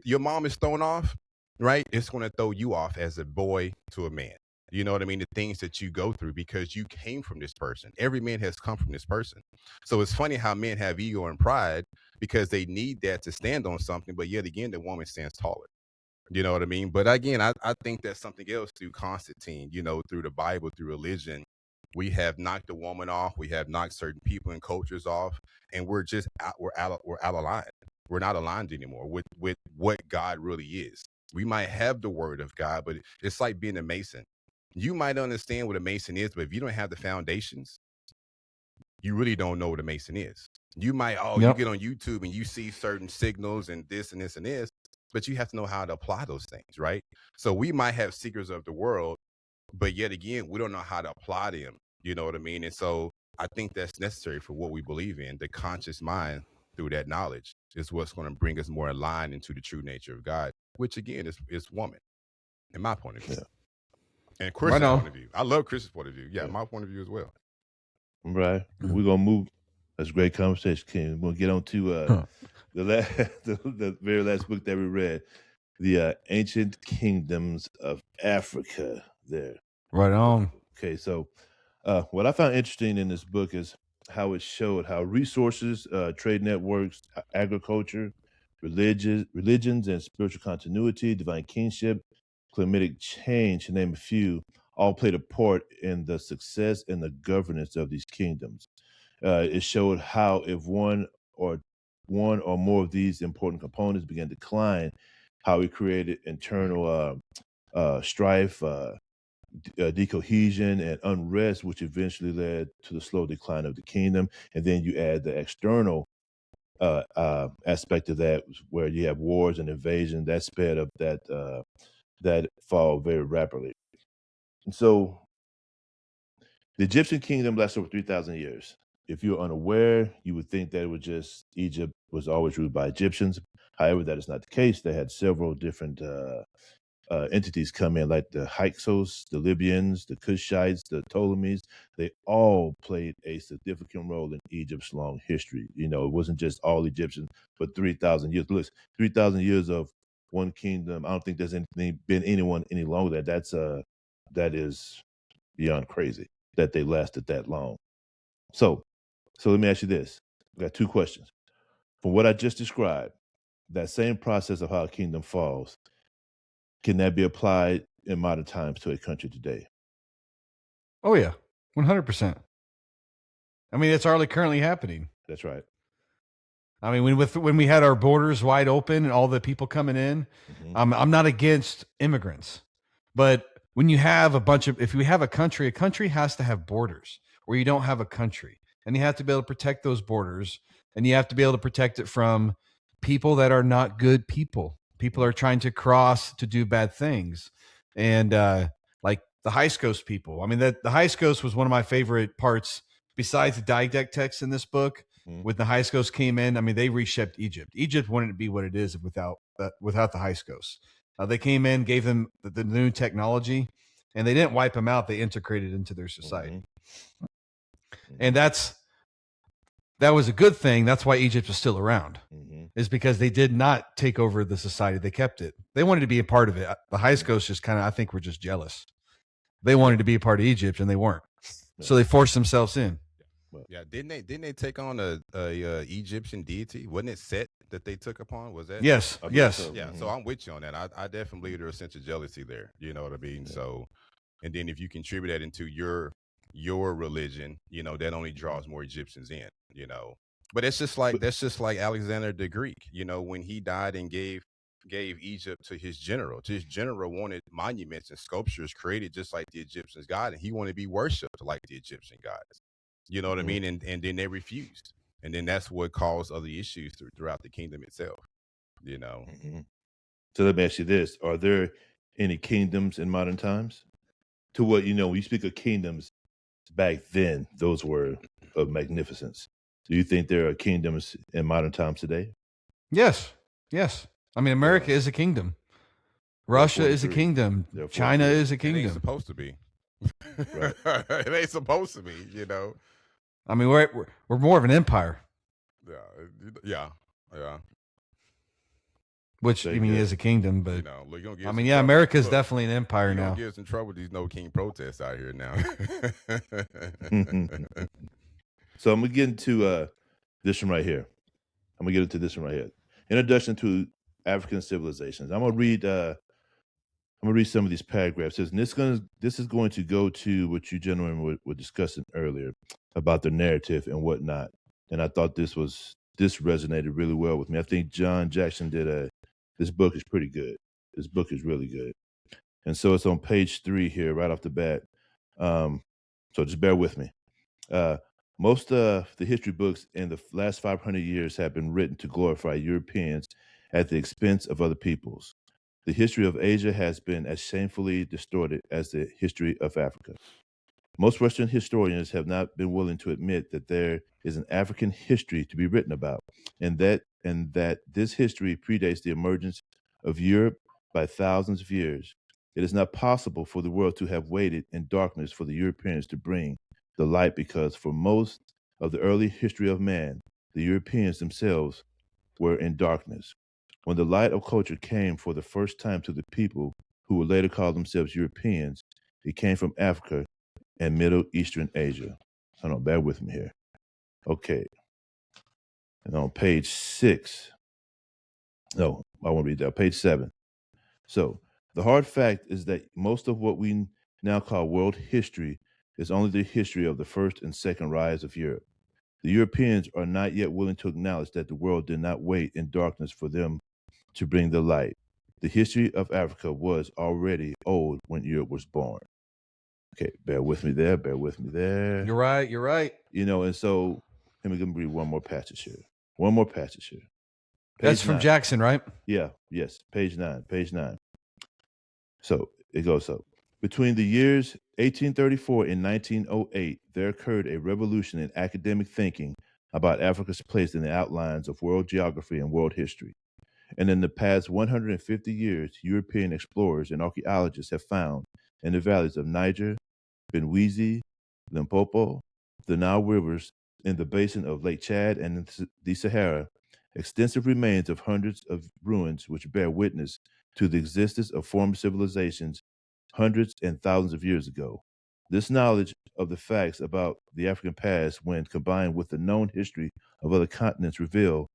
your mom is thrown off, right? It's going to throw you off as a boy to a man. You know what I mean? The things that you go through because you came from this person. Every man has come from this person. So it's funny how men have ego and pride because they need that to stand on something. But yet again, the woman stands taller. You know what I mean? But again, I think that's something else through Constantine, through the Bible, through religion. We have knocked the woman off. We have knocked certain people and cultures off. And we're out of line. We're not aligned anymore with what God really is. We might have the word of God, but it's like being a Mason. You might understand what a Mason is, but if you don't have the foundations, you really don't know what a Mason is. You might, you get on YouTube and you see certain signals and this and this and this, but you have to know how to apply those things, right? So we might have secrets of the world, but yet again, we don't know how to apply them. You know what I mean? And so I think that's necessary for what we believe in. The conscious mind through that knowledge is what's going to bring us more aligned into the true nature of God, which again is woman, in my point of view. Yeah. And Chris's point of view. I love Chris's point of view. Yeah, my point of view as well. Right. We're gonna move. That's a great conversation, King. We'll get on to the very last book that we read, the Ancient Kingdoms of Africa. There. Right on. Okay, so what I found interesting in this book is how it showed how resources, trade networks, agriculture, religions, and spiritual continuity, divine kingship, climatic change, to name a few, all played a part in the success and the governance of these kingdoms. It showed how if one or more of these important components began to decline, how it created internal strife, decohesion, and unrest, which eventually led to the slow decline of the kingdom. And then you add the external aspect of that, where you have wars and invasion that sped up that fall very rapidly. And so the Egyptian kingdom lasted over 3,000 years. If you're unaware, you would think that it was just Egypt was always ruled by Egyptians. However, that is not the case. They had several different entities come in, like the Hyksos, the Libyans, the Cushites, the Ptolemies. They all played a significant role in Egypt's long history. It wasn't just all Egyptians, but 3,000 years. Look, 3,000 years of one kingdom. I don't think there's been anyone any longer. That is beyond crazy that they lasted that long. So let me ask you this. I got two questions. From what I just described, that same process of how a kingdom falls, can that be applied in modern times to a country today? Oh yeah, 100%. I mean, it's already currently happening. That's right. I mean, when we had our borders wide open and all the people coming in, I'm not against immigrants, but when you have if you have a country has to have borders, or you don't have a country, and you have to be able to protect those borders, and you have to be able to protect it from people that are not good people. People are trying to cross to do bad things. And like the Hyksos people. I mean, the Hyksos was one of my favorite parts, besides the didactic text in this book. When the Hyksos came in, I mean, they reshaped Egypt. Egypt wouldn't be what it is without the Hyksos. They came in, gave them the new technology, and they didn't wipe them out. They integrated into their society. And that was a good thing. That's why Egypt was still around, is because they did not take over the society. They kept it. They wanted to be a part of it. The Hyksos just kind of, I think, were just jealous. They wanted to be a part of Egypt, and they weren't. So they forced themselves in. Yeah, didn't they take on a Egyptian deity? Wasn't it Set that they took upon? Was that? Yes. So, yeah. So I'm with you on that. I definitely believe there's a sense of jealousy there. You know what I mean? Yeah. So, and then if you contribute that into your religion, that only draws more Egyptians in. But that's just like Alexander the Greek. When he died and gave Egypt to his general. His general wanted monuments and sculptures created just like the Egyptians' god, and he wanted to be worshipped like the Egyptian gods. You know what I mean? And then they refused. And then that's what caused other issues throughout the kingdom itself, So let me ask you this. Are there any kingdoms in modern times? To what, when you speak of kingdoms back then, those were of magnificence. Do you think there are kingdoms in modern times today? Yes. I mean, America is a kingdom. Russia is a kingdom. China is a kingdom. It ain't supposed to be. Right. It ain't supposed to be, I mean, we're more of an empire, Yeah, yeah. which I Say mean good. is a kingdom, but Look, you're gonna get I us mean, in yeah, trouble. America's Look, definitely an empire you're gonna now. get us in trouble with these no king protests out here now. So I'm gonna get into this one right here. I'm gonna get into this one right here. Introduction to African civilizations. I'm gonna read some of these paragraphs. And this is going to go to what you gentlemen were discussing earlier about the narrative and whatnot. And I thought this resonated really well with me. I think John Jackson did this book is pretty good. This book is really good. And so it's on page 3 here, right off the bat. So just bear with me. Most of the history books in the last 500 years have been written to glorify Europeans at the expense of other peoples. The history of Asia has been as shamefully distorted as the history of Africa. Most Western historians have not been willing to admit that there is an African history to be written about, and that this history predates the emergence of Europe by thousands of years. It is not possible for the world to have waited in darkness for the Europeans to bring the light, because for most of the early history of man, the Europeans themselves were in darkness. When the light of culture came for the first time to the people who would later call themselves Europeans, it came from Africa and Middle Eastern Asia. Hold on, bear with me here. Okay. And on page 6, no, I won't read that. Page 7. So the hard fact is that most of what we now call world history is only the history of the first and second rise of Europe. The Europeans are not yet willing to acknowledge that the world did not wait in darkness for them to bring the light. The history of Africa was already old when Europe was born. Okay, bear with me there. Bear with me there. You're right. You're right. And so let me read one more passage here. One more passage here. That's from 9. Jackson, right? Yeah, yes, page 9. Page 9. So it goes so. Between the years 1834 and 1908, there occurred a revolution in academic thinking about Africa's place in the outlines of world geography and world history. And in the past 150 years, European explorers and archaeologists have found in the valleys of Niger, Benwizi, Limpopo, the Nile rivers, in the basin of Lake Chad and the Sahara, extensive remains of hundreds of ruins which bear witness to the existence of former civilizations hundreds and thousands of years ago. This knowledge of the facts about the African past, when combined with the known history of other continents, reveal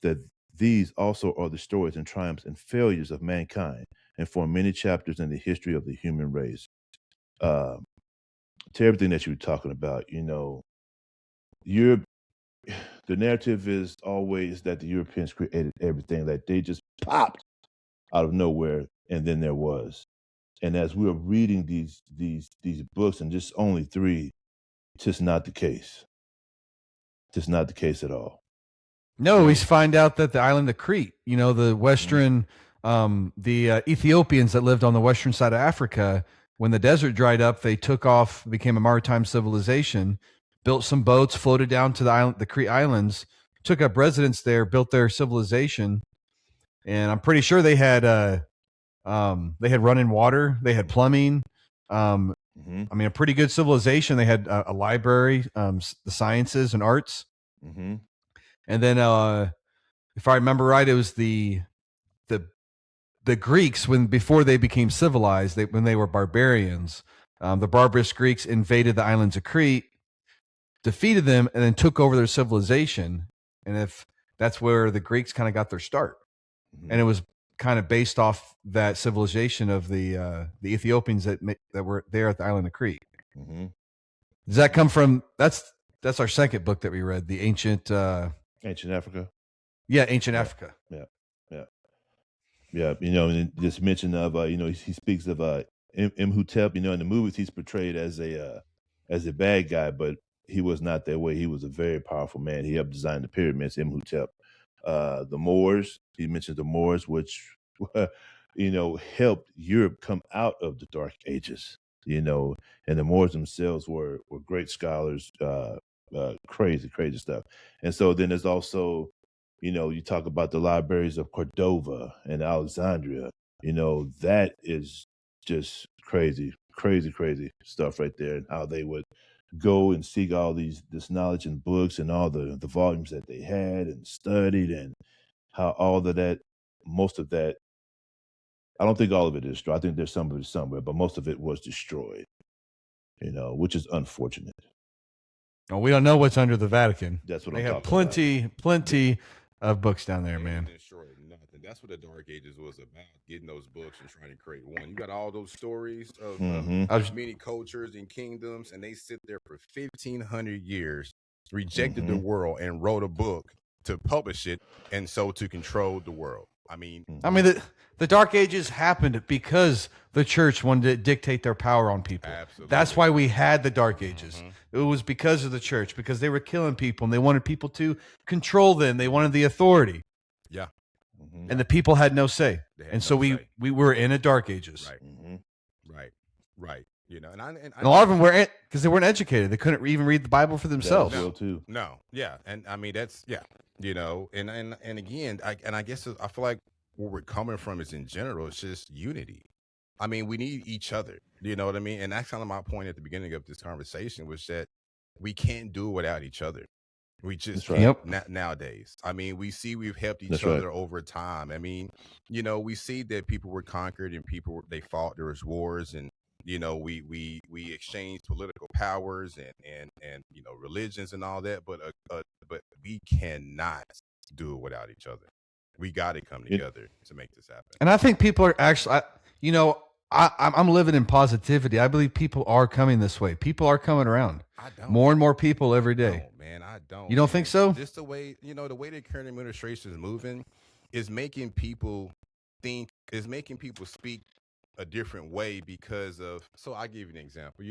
that these also are the stories and triumphs and failures of mankind, and form many chapters in the history of the human race. Uh, to everything that you were talking about, Europe, the narrative is always that the Europeans created everything, that they just popped out of nowhere, and then there was. And as we are reading these books, and just only 3, it's just not the case. Just not the case at all. No, we find out that the island of Crete, the Western, the Ethiopians that lived on the western side of Africa, when the desert dried up, they took off, became a maritime civilization, built some boats, floated down to the island, the Crete Islands, took up residence there, built their civilization, and I'm pretty sure they had running water, they had plumbing. Mm-hmm. I mean, a pretty good civilization. They had a library, the sciences and arts. Mm-hmm. And then, if I remember right, it was the Greeks, before they became civilized, when they were barbarians. The barbarous Greeks invaded the islands of Crete, defeated them, and then took over their civilization. And if that's where the Greeks kind of got their start, and it was kind of based off that civilization of the Ethiopians that were there at the island of Crete. Mm-hmm. Does that come from? That's our second book that we read, the ancient Africa. Yeah, ancient Africa. Yeah. And this mention of he speaks of Imhotep. In the movies he's portrayed as a bad guy, but he was not that way. He was a very powerful man. He helped design the pyramids. Imhotep. The Moors. He mentioned the Moors, which helped Europe come out of the Dark Ages. And the Moors themselves were great scholars. Crazy stuff. And so then there's also, you talk about the libraries of Cordova and Alexandria. That is just crazy. crazy stuff right there, and how they would go and seek all this knowledge and books and all the volumes that they had and studied, and how all of that, most of that, I don't think all of it is destroyed. I think there's some of it somewhere, but most of it was destroyed, which is unfortunate. Oh, we don't know what's under the Vatican. That's what They I'm have talking plenty of books down there, They man. didn't destroy nothing. That's what the Dark Ages was about, getting those books and trying to create one. You got all those stories of, Mhm. of many cultures and kingdoms, and they sit there for 1,500 years, rejected the Mhm. world, and wrote a book to publish it, and so to control the world. I mean, I mean, the Dark Ages happened because the church wanted to dictate their power on people. absolutely. That's why we had the Dark Ages. It was because of the church, because they were killing people and they wanted people to control them. They wanted the authority, Yeah. Mhm. and the people had no say. They had And so no say. we were in a Dark Ages. Right. Mhm. Right. And And a lot of them were because they weren't educated. They couldn't even read the Bible for themselves. That's real too. No, yeah, and I mean that's and again, I guess I feel like where we're coming from is in general, it's just unity. I mean, we need each other. You know what I mean? And that's kind of my point at the beginning of this conversation was that we can't do it without each other. We just That's right. can't nowadays. I mean, we've helped each That's right. other over time. I mean, we see that people were conquered and they fought. There was wars, and we exchanged political powers and religions and all that. But we cannot do it without each other. We got to come together to make this happen. And I think people are actually, I'm living in positivity. I believe people are coming this way. People are coming around. I don't. More and more people every day. No, man, I don't. You don't think so? Just the way the way the current administration is moving is making people think, is making people speak a different way because of. So I'll give you an example.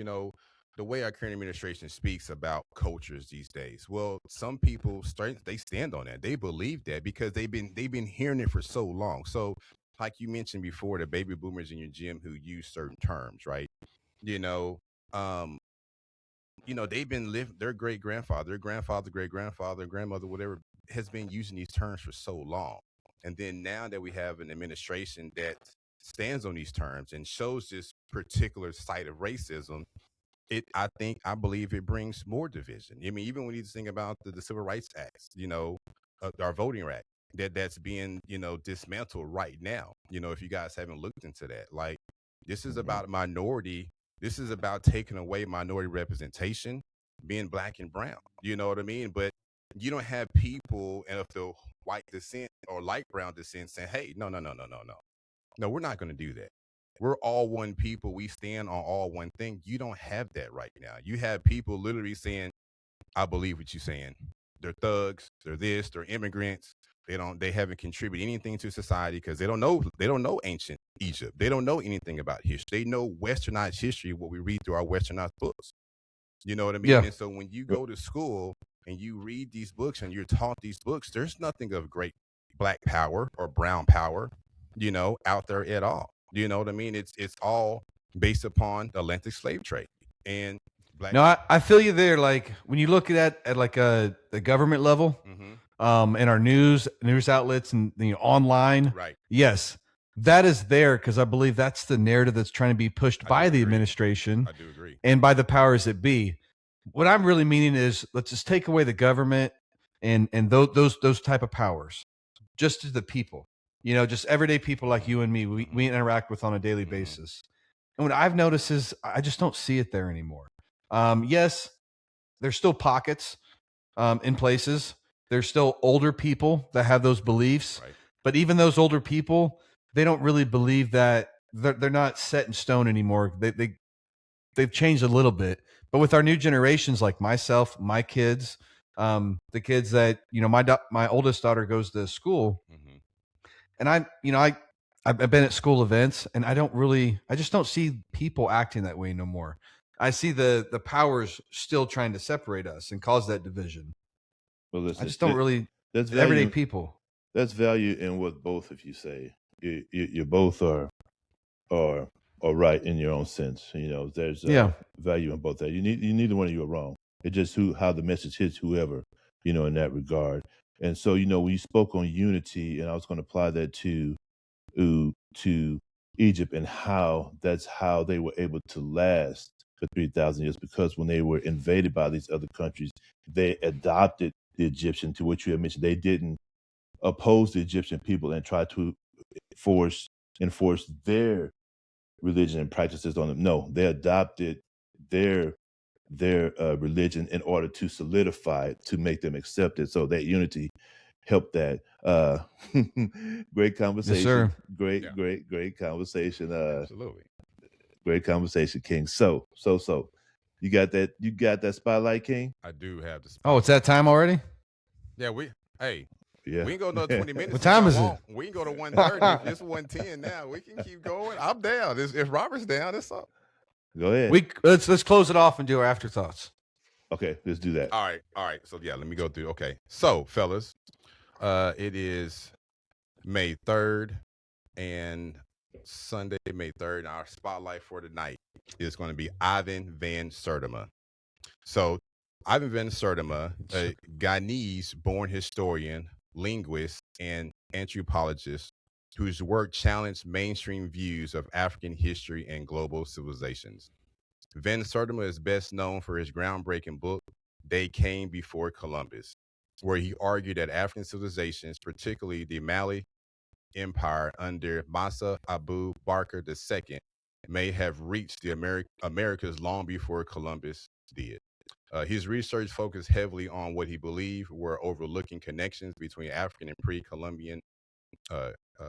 The way our current administration speaks about cultures these days. Well, some people they stand on that. They believe that because they've been hearing it for so long. So, like you mentioned before, the baby boomers in your gym who use certain terms, right? Um, they've been living, their great grandfather, their grandfather, great grandfather, grandmother, whatever, has been using these terms for so long. And then now that we have an administration that stands on these terms and shows this particular side of racism, I believe it brings more division. I mean, even when you think about the Civil Rights Acts, our voting right that's being, dismantled right now. If you guys haven't looked into that, like this is about minority. This is about taking away minority representation, being black and brown. You know what I mean? But you don't have people of the white descent or light brown descent saying, hey, no. No, we're not going to do that. We're all one people. We stand on all one thing. You don't have that right now. You have people literally saying, I believe what you're saying. They're thugs. They're this. They're immigrants. They haven't contributed anything to society because they don't know ancient Egypt. They don't know anything about history. They know westernized history, what we read through our westernized books. You know what I mean? Yeah. And so when you go to school and you read these books and you're taught these books, there's nothing of great black power or brown power, out there at all. You know what I mean? It's all based upon the Atlantic slave trade and black. No, I feel you there. Like when you look at like the government level, and our news outlets and online, Right. Yes, that is there because I believe that's the narrative that's trying to be pushed by the administration I do agree. and by the powers that be. What I'm really meaning is let's just take away the government and those type of powers, just to the people. Just everyday people like you and me, we interact with on a daily basis. And what I've noticed is I just don't see it there anymore. Yes, there's still pockets in places. There's still older people that have those beliefs. Right. But even those older people, they don't really believe that they're not set in stone anymore. They've changed a little bit. But with our new generations, like myself, my kids, the kids that my oldest daughter goes to school, and I've been at school events, and I just don't see people acting that way no more. I see the powers still trying to separate us and cause that division. Well, listen, I just don't really. That's Everyday value. people. That's value in what both of you say. You both are right in your own sense. There's value in both that. Neither one of you are wrong. It's just how the message hits whoever, in that regard. And so, when you spoke on unity, and I was going to apply that to Egypt, and that's how they were able to last for 3,000 years, because when they were invaded by these other countries, they adopted the Egyptian, to which you had mentioned. They didn't oppose the Egyptian people and try to enforce their religion and practices on them. No, they adopted their religion in order to solidify it, to make them accept it. So that unity helped that. Great Yes, conversation. sir. Great conversation. Absolutely. Great conversation, King. So you got that spotlight, King? I do have the Oh, it's that time already? Yeah, hey, Yeah. we can go another 20 minutes. What if time y'all is it? want. We can go to 1:30. If it's 1:10 now, we can keep going. I'm down. If Robert's down, it's up. Go ahead. Let's close it off and do our afterthoughts. Okay, let's do that. All right. So yeah, let me go through. Okay. So, fellas, it is May 3rd and Sunday, May 3rd. Our spotlight for tonight is going to be Ivan van Sertima. So, Ivan van Sertima, a Ghanese-born historian, linguist, and anthropologist whose work challenged mainstream views of African history and global civilizations. Van Sertima is best known for his groundbreaking book, They Came Before Columbus, where he argued that African civilizations, particularly the Mali Empire under Masa Abu Bakr II, may have reached the Americas long before Columbus did. His research focused heavily on what he believed were overlooking connections between African and pre-Columbian uh, uh,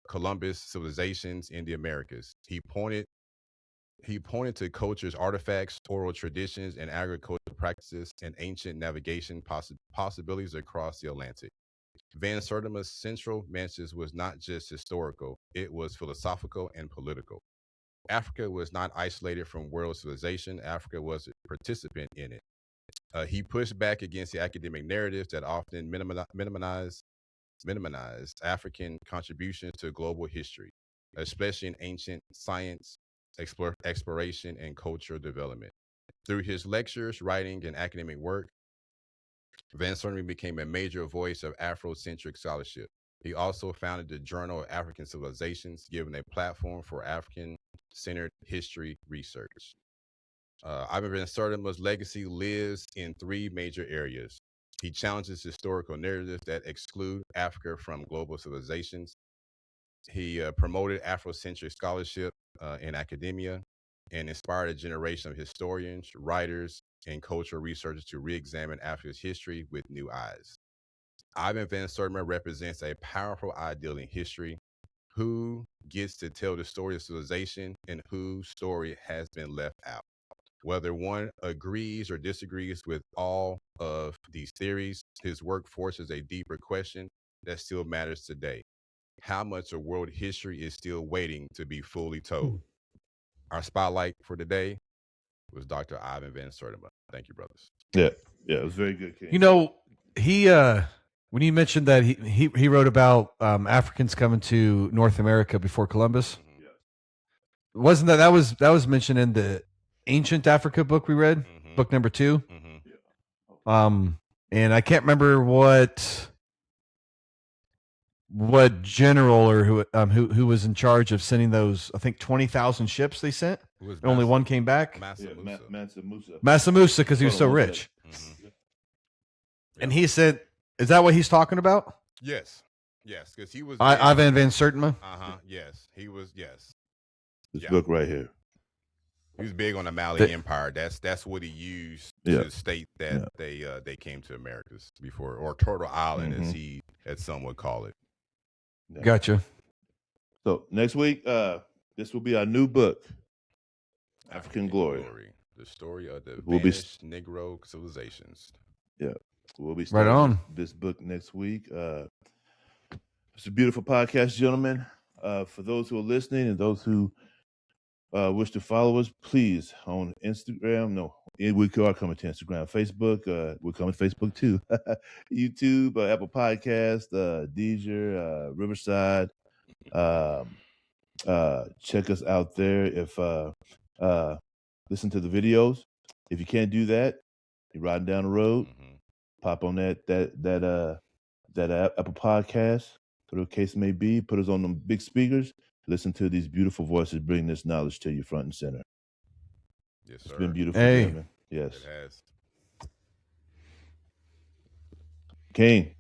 Columbus civilizations in the Americas. He pointed to cultures, artifacts, oral traditions, and agricultural practices and ancient navigation possibilities across the Atlantic. Van Sertima's central message was not just historical, it was philosophical and political. Africa was not isolated from world civilization, Africa was a participant in it. He pushed back against the academic narratives that often minimize African contributions to global history, especially in ancient science, exploration, and cultural development. Through his lectures, writing, and academic work, Van Sertima became a major voice of Afrocentric scholarship. He also founded the Journal of African Civilizations, giving a platform for African-centered history research. Ivan Van Sertima's legacy lives in three major areas. He challenges historical narratives that exclude Africa from global civilizations. He promoted Afrocentric scholarship in academia and inspired a generation of historians, writers, and cultural researchers to re-examine Africa's history with new eyes. Ivan Van Sertima represents a powerful ideal in history. Who gets to tell the story of civilization and whose story has been left out? Whether one agrees or disagrees with all of these theories, his work forces a deeper question that still matters today. How much of world history is still waiting to be fully told? Our spotlight for today was Dr. Ivan Van Sertima. Thank you, brothers. Yeah, it was very good, King. You know, he when you mentioned that he wrote about Africans coming to North America before Columbus, wasn't that was mentioned in the Ancient Africa book we read, book number 2? And I can't remember what general or who was in charge of sending those. I think 20,000 ships they sent. And only one came back. Mansa Musa. Mansa Musa, because he was so rich. And he said, "Is that what he's talking about?" Yes, because he was Ivan Van Sertima. Yes, he was. Yes, this book right here. He was big on the Mali Empire. That's what he used to state that they came to Americas before, or Turtle Island, as some would call it. Yeah. Gotcha. So next week, this will be our new book, African Glory. The story of the vanished Negro civilizations. Yeah, we'll be starting right on this book next week. It's a beautiful podcast, gentlemen. For those who are listening and those who wish to follow us, please on Instagram. No, we are coming to Instagram, Facebook. We're coming to Facebook too. YouTube, Apple Podcast, Deezer, Riverside. Check us out there. If listen to the videos. If you can't do that, you're riding down the road. Pop on that Apple Podcast, whatever the case may be. Put us on them big speakers. listen to these beautiful voices bring this knowledge to you front and center. Yes, sir. It's been beautiful, Hey. gentlemen. Yes. It has. King.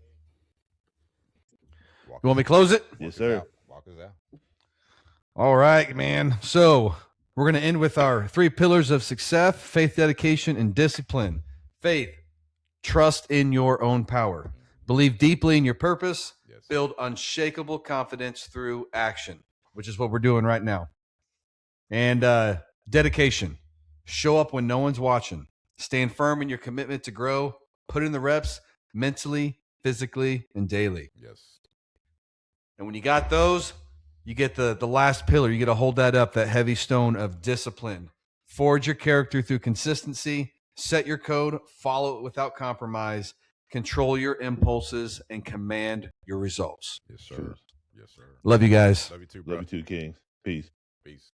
Walk You want me us- to close it? Yes, us sir. out. Walk us out. All right, man. So we're going to end with our 3 pillars of success: faith, dedication, and discipline. Faith, trust in your own power. Believe deeply in your purpose. Yes. Build unshakable confidence through action, which is what we're doing right now. And dedication. Show up when no one's watching. Stand firm in your commitment to grow. Put in the reps mentally, physically, and daily. Yes. And when you got those, you get the last pillar. You get to hold that up, that heavy stone of discipline. Forge your character through consistency. Set your code. Follow it without compromise. Control your impulses and command your results. Yes, sir. True. Yes, sir. Love you guys. Love you too, bro. Love you too, Kings. Peace. Peace.